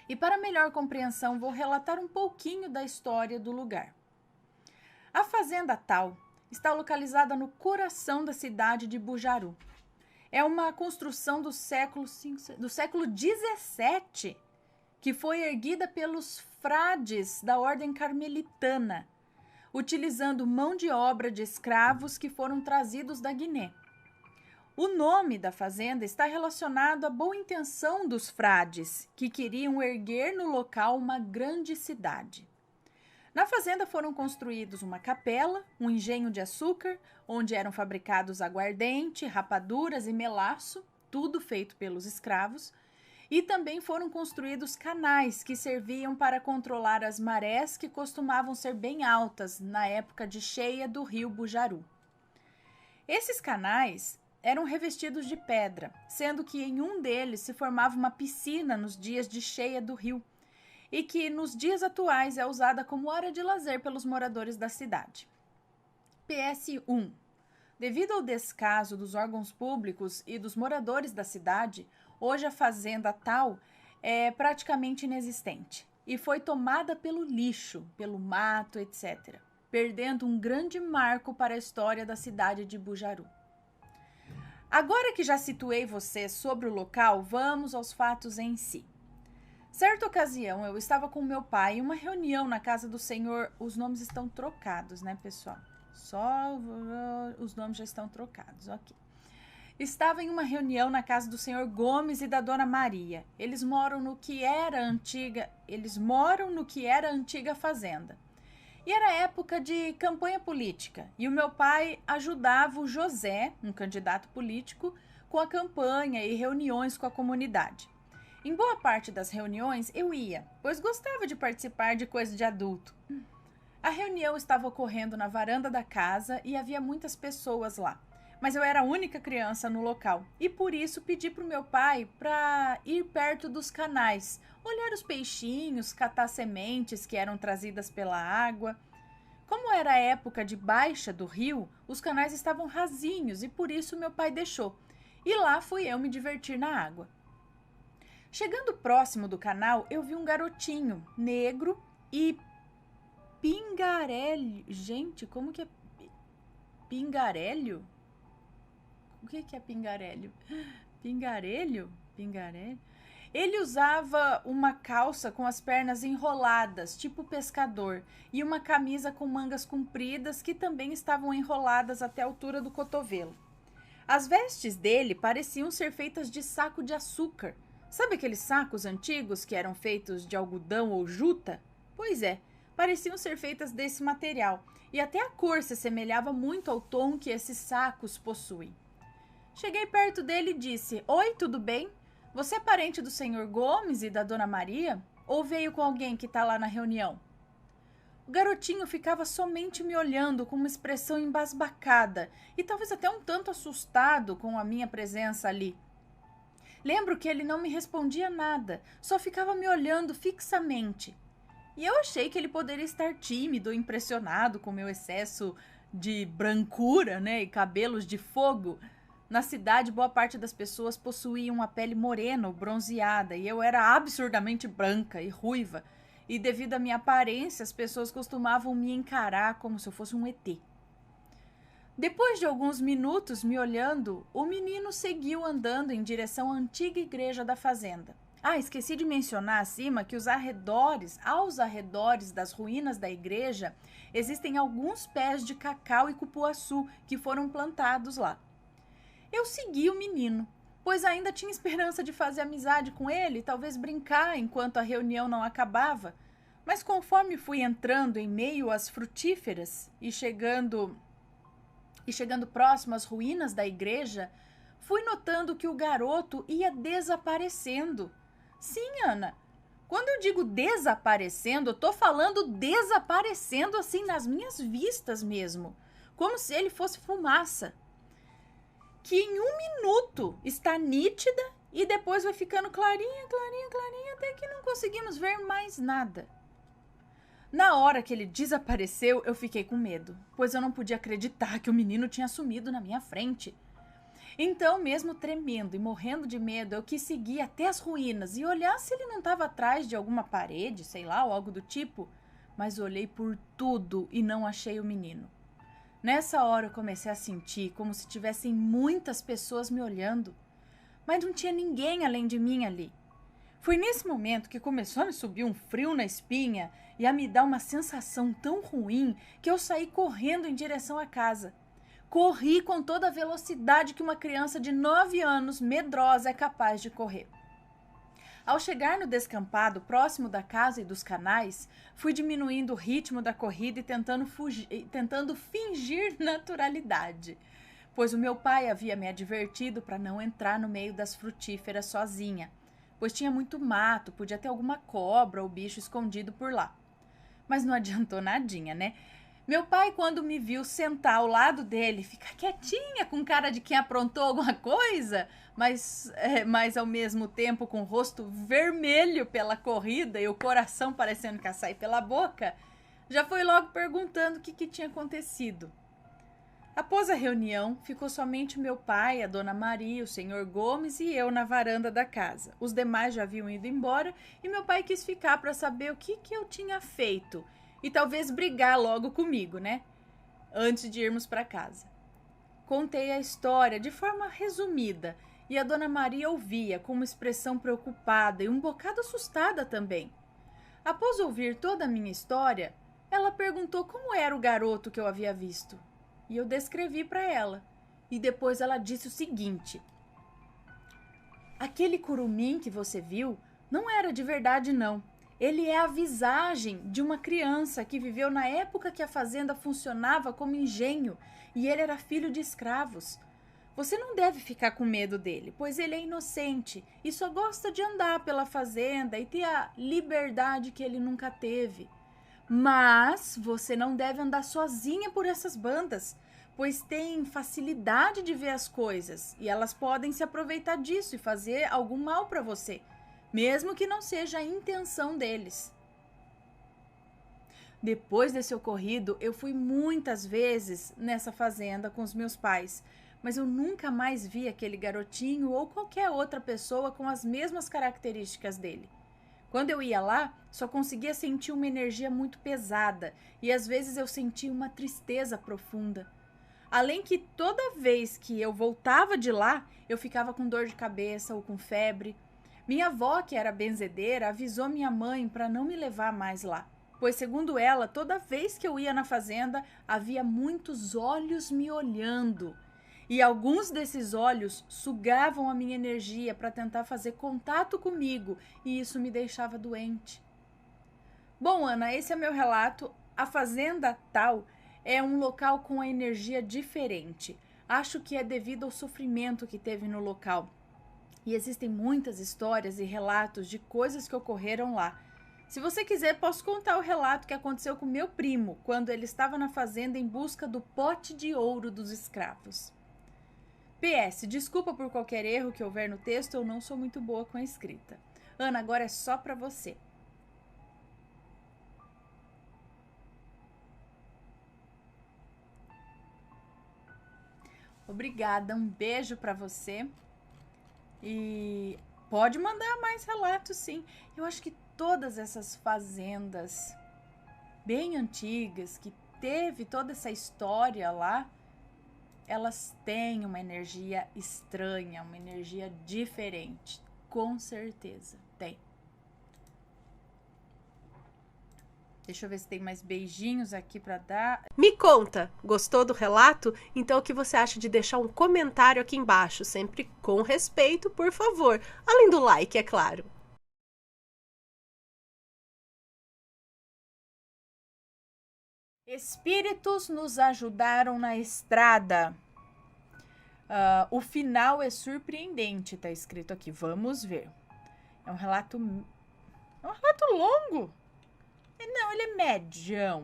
E para melhor compreensão, vou relatar um pouquinho da história do lugar. A fazenda Tal está localizada no coração da cidade de Bujaru. É uma construção do século XVII, que foi erguida pelos frades da ordem carmelitana, utilizando mão de obra de escravos que foram trazidos da Guiné. O nome da fazenda está relacionado à boa intenção dos frades, que queriam erguer no local uma grande cidade. Na fazenda foram construídos uma capela, um engenho de açúcar, onde eram fabricados aguardente, rapaduras e melaço, tudo feito pelos escravos, e também foram construídos canais que serviam para controlar as marés que costumavam ser bem altas na época de cheia do rio Bujaru. Esses canais eram revestidos de pedra, sendo que em um deles se formava uma piscina nos dias de cheia do rio, e que nos dias atuais é usada como área de lazer pelos moradores da cidade. PS1. Devido ao descaso dos órgãos públicos e dos moradores da cidade, hoje a fazenda Tal é praticamente inexistente e foi tomada pelo lixo, pelo mato, etc., perdendo um grande marco para a história da cidade de Bujaru. Agora que já situei você sobre o local, vamos aos fatos em si. Certa ocasião, eu estava com meu pai em uma reunião na casa do senhor... Os nomes estão trocados, né, pessoal? Só os nomes já estão trocados, ok. Estava em uma reunião na casa do senhor Gomes e da dona Maria. Eles moram no que era a antiga fazenda. E era época de campanha política. E o meu pai ajudava o José, um candidato político, com a campanha e reuniões com a comunidade. Em boa parte das reuniões eu ia, pois gostava de participar de coisa de adulto. A reunião estava ocorrendo na varanda da casa e havia muitas pessoas lá. Mas eu era a única criança no local e por isso pedi para o meu pai para ir perto dos canais, olhar os peixinhos, catar sementes que eram trazidas pela água. Como era a época de baixa do rio, os canais estavam rasinhos e por isso meu pai deixou. E lá fui eu me divertir na água. Chegando próximo do canal, eu vi um garotinho negro e pingarelho. Gente, como que é pingarelho? O que é pingarelho? Pingarelho? Pingarelho? Ele usava uma calça com as pernas enroladas, tipo pescador, e uma camisa com mangas compridas que também estavam enroladas até a altura do cotovelo. As vestes dele pareciam ser feitas de saco de açúcar. Sabe aqueles sacos antigos que eram feitos de algodão ou juta? Pois é, pareciam ser feitas desse material, e até a cor se assemelhava muito ao tom que esses sacos possuem. Cheguei perto dele e disse: "Oi, tudo bem? Você é parente do senhor Gomes e da dona Maria? Ou veio com alguém que está lá na reunião?" O garotinho ficava somente me olhando com uma expressão embasbacada e talvez até um tanto assustado com a minha presença ali. Lembro que ele não me respondia nada, só ficava me olhando fixamente. E eu achei que ele poderia estar tímido ou impressionado com meu excesso de brancura, né, e cabelos de fogo. Na cidade, boa parte das pessoas possuíam a pele morena ou bronzeada, e eu era absurdamente branca e ruiva. E devido à minha aparência, as pessoas costumavam me encarar como se eu fosse um ET. Depois de alguns minutos me olhando, o menino seguiu andando em direção à antiga igreja da fazenda. Esqueci de mencionar acima que aos arredores das ruínas da igreja existem alguns pés de cacau e cupuaçu que foram plantados lá. Eu segui o menino, pois ainda tinha esperança de fazer amizade com ele e talvez brincar enquanto a reunião não acabava, mas conforme fui entrando em meio às frutíferas e chegando próximo às ruínas da igreja, fui notando que o garoto ia desaparecendo. Sim, Ana, quando eu digo desaparecendo, eu tô falando desaparecendo assim nas minhas vistas mesmo, como se ele fosse fumaça. que em 1 minuto está nítida e depois vai ficando clarinha, clarinha, clarinha, até que não conseguimos ver mais nada. Na hora que ele desapareceu, eu fiquei com medo, pois eu não podia acreditar que o menino tinha sumido na minha frente. Então, mesmo tremendo e morrendo de medo, eu quis seguir até as ruínas e olhar se ele não estava atrás de alguma parede, sei lá, ou algo do tipo. Mas olhei por tudo e não achei o menino. Nessa hora eu comecei a sentir como se tivessem muitas pessoas me olhando, mas não tinha ninguém além de mim ali. Foi nesse momento que começou a me subir um frio na espinha e a me dar uma sensação tão ruim que eu saí correndo em direção à casa. Corri com toda a velocidade que uma criança de 9 anos medrosa é capaz de correr. Ao chegar no descampado, próximo da casa e dos canais, fui diminuindo o ritmo da corrida e tentando fingir naturalidade, pois o meu pai havia me advertido para não entrar no meio das frutíferas sozinha, pois tinha muito mato, podia ter alguma cobra ou bicho escondido por lá. Mas não adiantou nadinha, né? Meu pai, quando me viu sentar ao lado dele, ficar quietinha, com cara de quem aprontou alguma coisa, mas ao mesmo tempo com o rosto vermelho pela corrida e o coração parecendo que ia sair pela boca, já foi logo perguntando o que tinha acontecido. Após a reunião, ficou somente meu pai, a dona Maria, o senhor Gomes e eu na varanda da casa. Os demais já haviam ido embora e meu pai quis ficar para saber o que eu tinha feito e talvez brigar logo comigo, né? Antes de irmos para casa. Contei a história de forma resumida e a dona Maria ouvia com uma expressão preocupada e um bocado assustada também. Após ouvir toda a minha história, ela perguntou como era o garoto que eu havia visto. E eu descrevi para ela. E depois ela disse o seguinte: aquele curumim que você viu não era de verdade, não. Ele é a visagem de uma criança que viveu na época que a fazenda funcionava como engenho e ele era filho de escravos. Você não deve ficar com medo dele, pois ele é inocente e só gosta de andar pela fazenda e ter a liberdade que ele nunca teve. Mas você não deve andar sozinha por essas bandas, pois tem facilidade de ver as coisas e elas podem se aproveitar disso e fazer algum mal para você, mesmo que não seja a intenção deles. Depois desse ocorrido, eu fui muitas vezes nessa fazenda com os meus pais, mas eu nunca mais vi aquele garotinho ou qualquer outra pessoa com as mesmas características dele. Quando eu ia lá, só conseguia sentir uma energia muito pesada e às vezes eu sentia uma tristeza profunda. Além que toda vez que eu voltava de lá, eu ficava com dor de cabeça ou com febre. Minha avó, que era benzedeira, avisou minha mãe para não me levar mais lá, pois, segundo ela, toda vez que eu ia na fazenda, havia muitos olhos me olhando. E alguns desses olhos sugavam a minha energia para tentar fazer contato comigo, e isso me deixava doente. Bom, Ana, esse é meu relato. A fazenda tal é um local com a energia diferente. Acho que é devido ao sofrimento que teve no local. E existem muitas histórias e relatos de coisas que ocorreram lá. Se você quiser, posso contar o relato que aconteceu com meu primo, quando ele estava na fazenda em busca do pote de ouro dos escravos. PS, desculpa por qualquer erro que houver no texto, eu não sou muito boa com a escrita. Ana, agora é só para você. Obrigada, um beijo para você. E pode mandar mais relatos, sim. Eu acho que todas essas fazendas bem antigas, que teve toda essa história lá, elas têm uma energia estranha, uma energia diferente. Com certeza, tem. Deixa eu ver se tem mais beijinhos aqui para dar. Me conta, gostou do relato? Então o que você acha de deixar um comentário aqui embaixo, sempre com respeito, por favor. Além do like, é claro. Espíritos nos ajudaram na estrada. O final é surpreendente, tá escrito aqui. Vamos ver. É um relato longo. Não, ele é médio.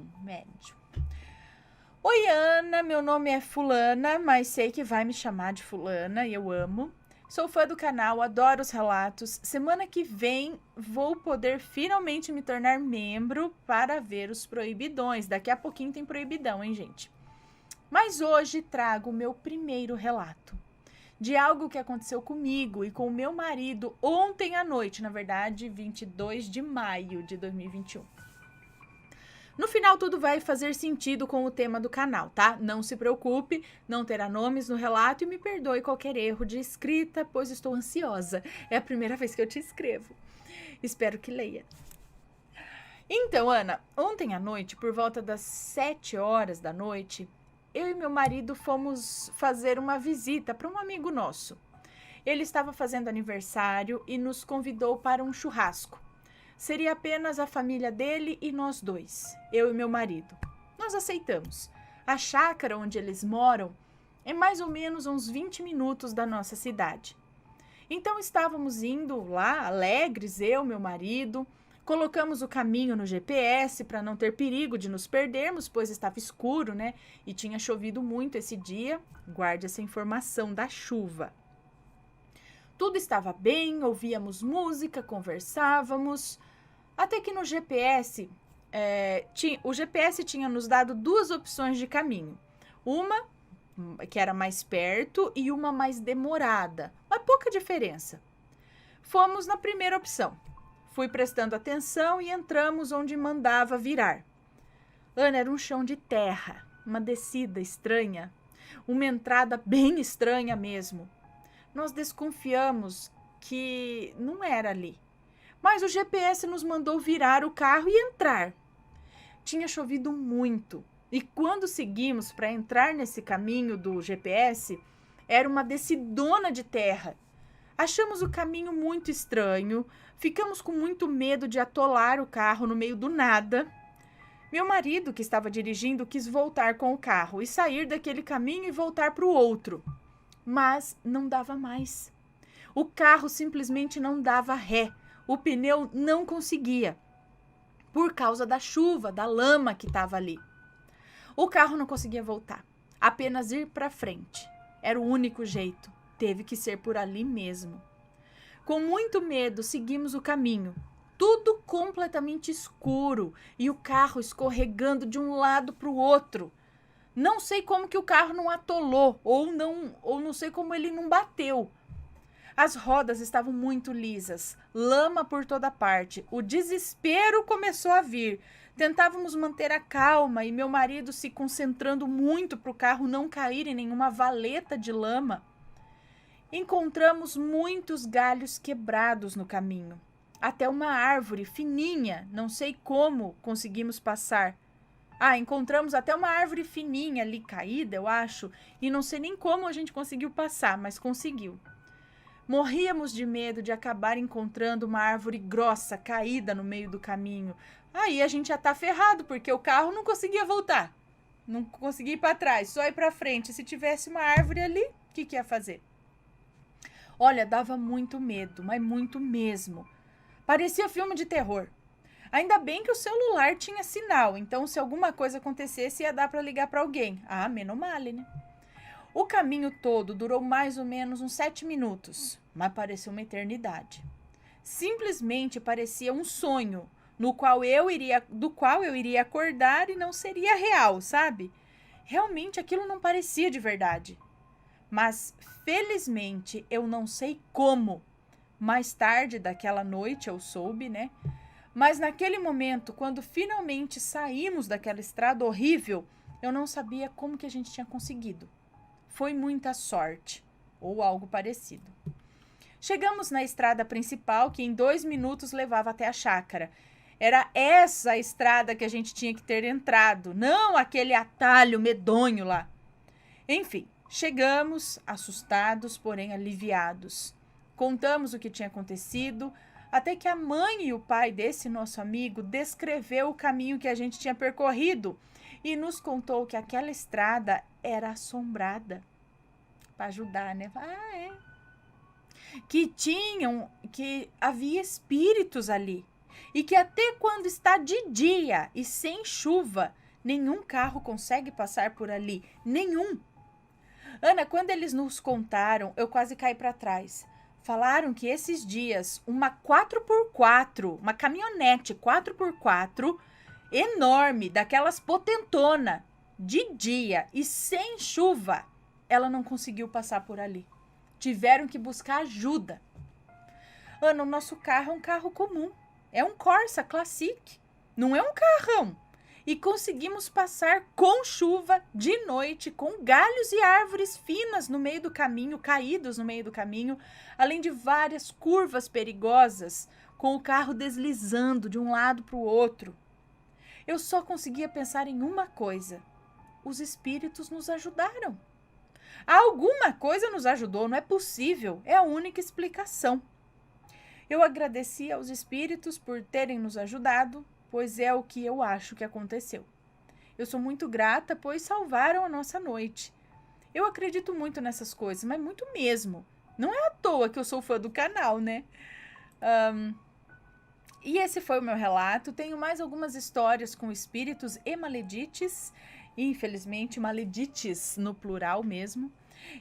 Oi, Ana, meu nome é Fulana, mas sei que vai me chamar de Fulana e eu amo. Sou fã do canal, adoro os relatos. Semana que vem vou poder finalmente me tornar membro para ver os proibidões. Daqui a pouquinho tem proibidão, hein, gente? Mas hoje trago o meu primeiro relato de algo que aconteceu comigo e com o meu marido ontem à noite, na verdade, 22 de maio de 2021. No final, tudo vai fazer sentido com o tema do canal, tá? Não se preocupe, não terá nomes no relato e me perdoe qualquer erro de escrita, pois estou ansiosa. É a primeira vez que eu te escrevo. Espero que leia. Então, Ana, ontem à noite, por volta das 7 horas da noite, eu e meu marido fomos fazer uma visita para um amigo nosso. Ele estava fazendo aniversário e nos convidou para um churrasco. Seria apenas a família dele e nós dois, eu e meu marido. Nós aceitamos. A chácara onde eles moram é mais ou menos uns 20 minutos da nossa cidade. Então estávamos indo lá, alegres, eu, meu marido. Colocamos o caminho no GPS para não ter perigo de nos perdermos, pois estava escuro, né? E tinha chovido muito esse dia. Guarde essa informação da chuva. Tudo estava bem, ouvíamos música, conversávamos. Até que no GPS, o GPS tinha nos dado duas opções de caminho. Uma, que era mais perto, e uma mais demorada. Mas pouca diferença. Fomos na primeira opção. Fui prestando atenção e entramos onde mandava virar. Ana, era um chão de terra, uma descida estranha, uma entrada bem estranha mesmo. Nós desconfiamos que não era ali. Mas o GPS nos mandou virar o carro e entrar. Tinha chovido muito. E quando seguimos para entrar nesse caminho do GPS, era uma descidona de terra. Achamos o caminho muito estranho, ficamos com muito medo de atolar o carro no meio do nada. Meu marido, que estava dirigindo, quis voltar com o carro e sair daquele caminho e voltar para o outro. Mas não dava mais. O carro simplesmente não dava ré. O pneu não conseguia, por causa da chuva, da lama que estava ali. O carro não conseguia voltar, apenas ir para frente. Era o único jeito, teve que ser por ali mesmo. Com muito medo, seguimos o caminho. Tudo completamente escuro e o carro escorregando de um lado para o outro. Não sei como que o carro não atolou ou não sei como ele não bateu. As rodas estavam muito lisas, lama por toda parte. O desespero começou a vir. Tentávamos manter a calma e meu marido se concentrando muito para o carro não cair em nenhuma valeta de lama. Encontramos muitos galhos quebrados no caminho. Até uma árvore fininha, não sei como conseguimos passar. Encontramos até uma árvore fininha ali caída, eu acho, e não sei nem como a gente conseguiu passar, mas conseguiu. Morríamos de medo de acabar encontrando uma árvore grossa caída no meio do caminho. Aí a gente já tá ferrado, porque o carro não conseguia voltar. Não conseguia ir para trás, só ir para frente. Se tivesse uma árvore ali, o que ia fazer? Olha, dava muito medo, mas muito mesmo. Parecia filme de terror. Ainda bem que o celular tinha sinal, então se alguma coisa acontecesse ia dar para ligar para alguém. Menos mal, né? O caminho todo durou mais ou menos uns 7 minutos, mas pareceu uma eternidade. Simplesmente parecia um sonho, do qual eu iria acordar e não seria real, sabe? Realmente aquilo não parecia de verdade. Mas, felizmente, eu não sei como. Mais tarde daquela noite eu soube, né? Mas naquele momento, quando finalmente saímos daquela estrada horrível, eu não sabia como que a gente tinha conseguido. Foi muita sorte, ou algo parecido. Chegamos na estrada principal, que em 2 minutos levava até a chácara. Era essa a estrada que a gente tinha que ter entrado, não aquele atalho medonho lá. Enfim, chegamos, assustados, porém aliviados. Contamos o que tinha acontecido, até que a mãe e o pai desse nosso amigo descreveu o caminho que a gente tinha percorrido e nos contou que aquela estrada era assombrada. Para ajudar, né? Que havia espíritos ali. E que até quando está de dia e sem chuva, Nenhum carro consegue passar por ali. Nenhum. Ana, quando eles nos contaram, eu quase caí para trás. Falaram que esses dias uma 4x4, uma caminhonete 4x4 enorme, daquelas potentona, de dia e sem chuva, ela não conseguiu passar por ali. Tiveram que buscar ajuda. Ana, o nosso carro é um carro comum. É um Corsa Classic. Não é um carrão. E conseguimos passar com chuva, de noite, com galhos e árvores finas no meio do caminho, caídos no meio do caminho, além de várias curvas perigosas, com o carro deslizando de um lado para o outro. Eu só conseguia pensar em uma coisa. Os espíritos nos ajudaram. Alguma coisa nos ajudou, não é possível. É a única explicação. Eu agradeci aos espíritos por terem nos ajudado, pois é o que eu acho que aconteceu. Eu sou muito grata, pois salvaram a nossa noite. Eu acredito muito nessas coisas, mas muito mesmo. Não é à toa que eu sou fã do canal, né? E esse foi o meu relato. Tenho mais algumas histórias com espíritos e maledites. Infelizmente, maledites no plural mesmo.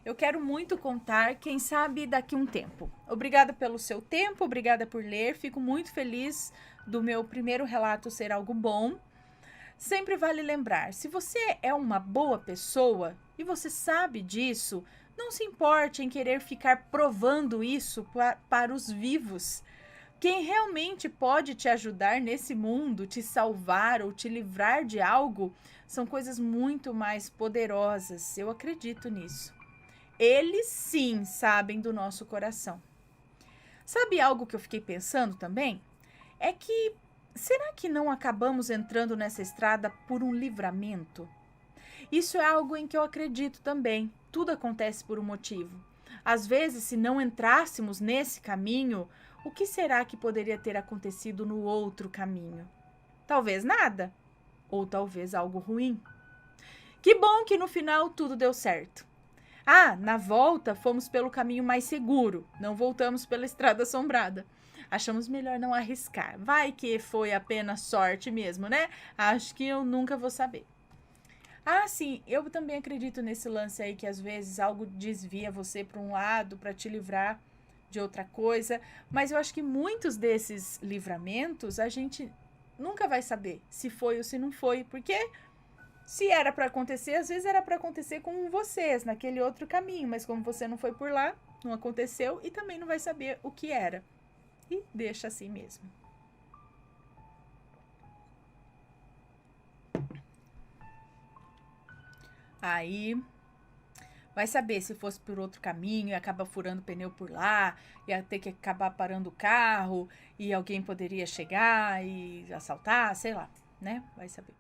Eu quero muito contar, quem sabe daqui um tempo. Obrigada pelo seu tempo, obrigada por ler. Fico muito feliz do meu primeiro relato ser algo bom. Sempre vale lembrar, se você é uma boa pessoa e você sabe disso, não se importe em querer ficar provando isso para os vivos. Quem realmente pode te ajudar nesse mundo, te salvar ou te livrar de algo, são coisas muito mais poderosas. Eu acredito nisso. Eles sim sabem do nosso coração. Sabe algo que eu fiquei pensando também? É que, será que não acabamos entrando nessa estrada por um livramento? Isso é algo em que eu acredito também. Tudo acontece por um motivo. Às vezes, se não entrássemos nesse caminho, o que será que poderia ter acontecido no outro caminho? Talvez nada. Ou talvez algo ruim. Que bom que no final tudo deu certo. Na volta fomos pelo caminho mais seguro, não voltamos pela estrada assombrada. Achamos melhor não arriscar. Vai que foi apenas sorte mesmo, né? Acho que eu nunca vou saber. Sim, eu também acredito nesse lance aí que às vezes algo desvia você para um lado para te livrar de outra coisa, mas eu acho que muitos desses livramentos a gente nunca vai saber se foi ou se não foi, porque se era para acontecer, às vezes era para acontecer com vocês, naquele outro caminho, mas como você não foi por lá, não aconteceu e também não vai saber o que era. E deixa assim mesmo. Aí, vai saber se fosse por outro caminho e acaba furando pneu por lá, ia ter que acabar parando o carro e alguém poderia chegar e assaltar, sei lá, né? Vai saber.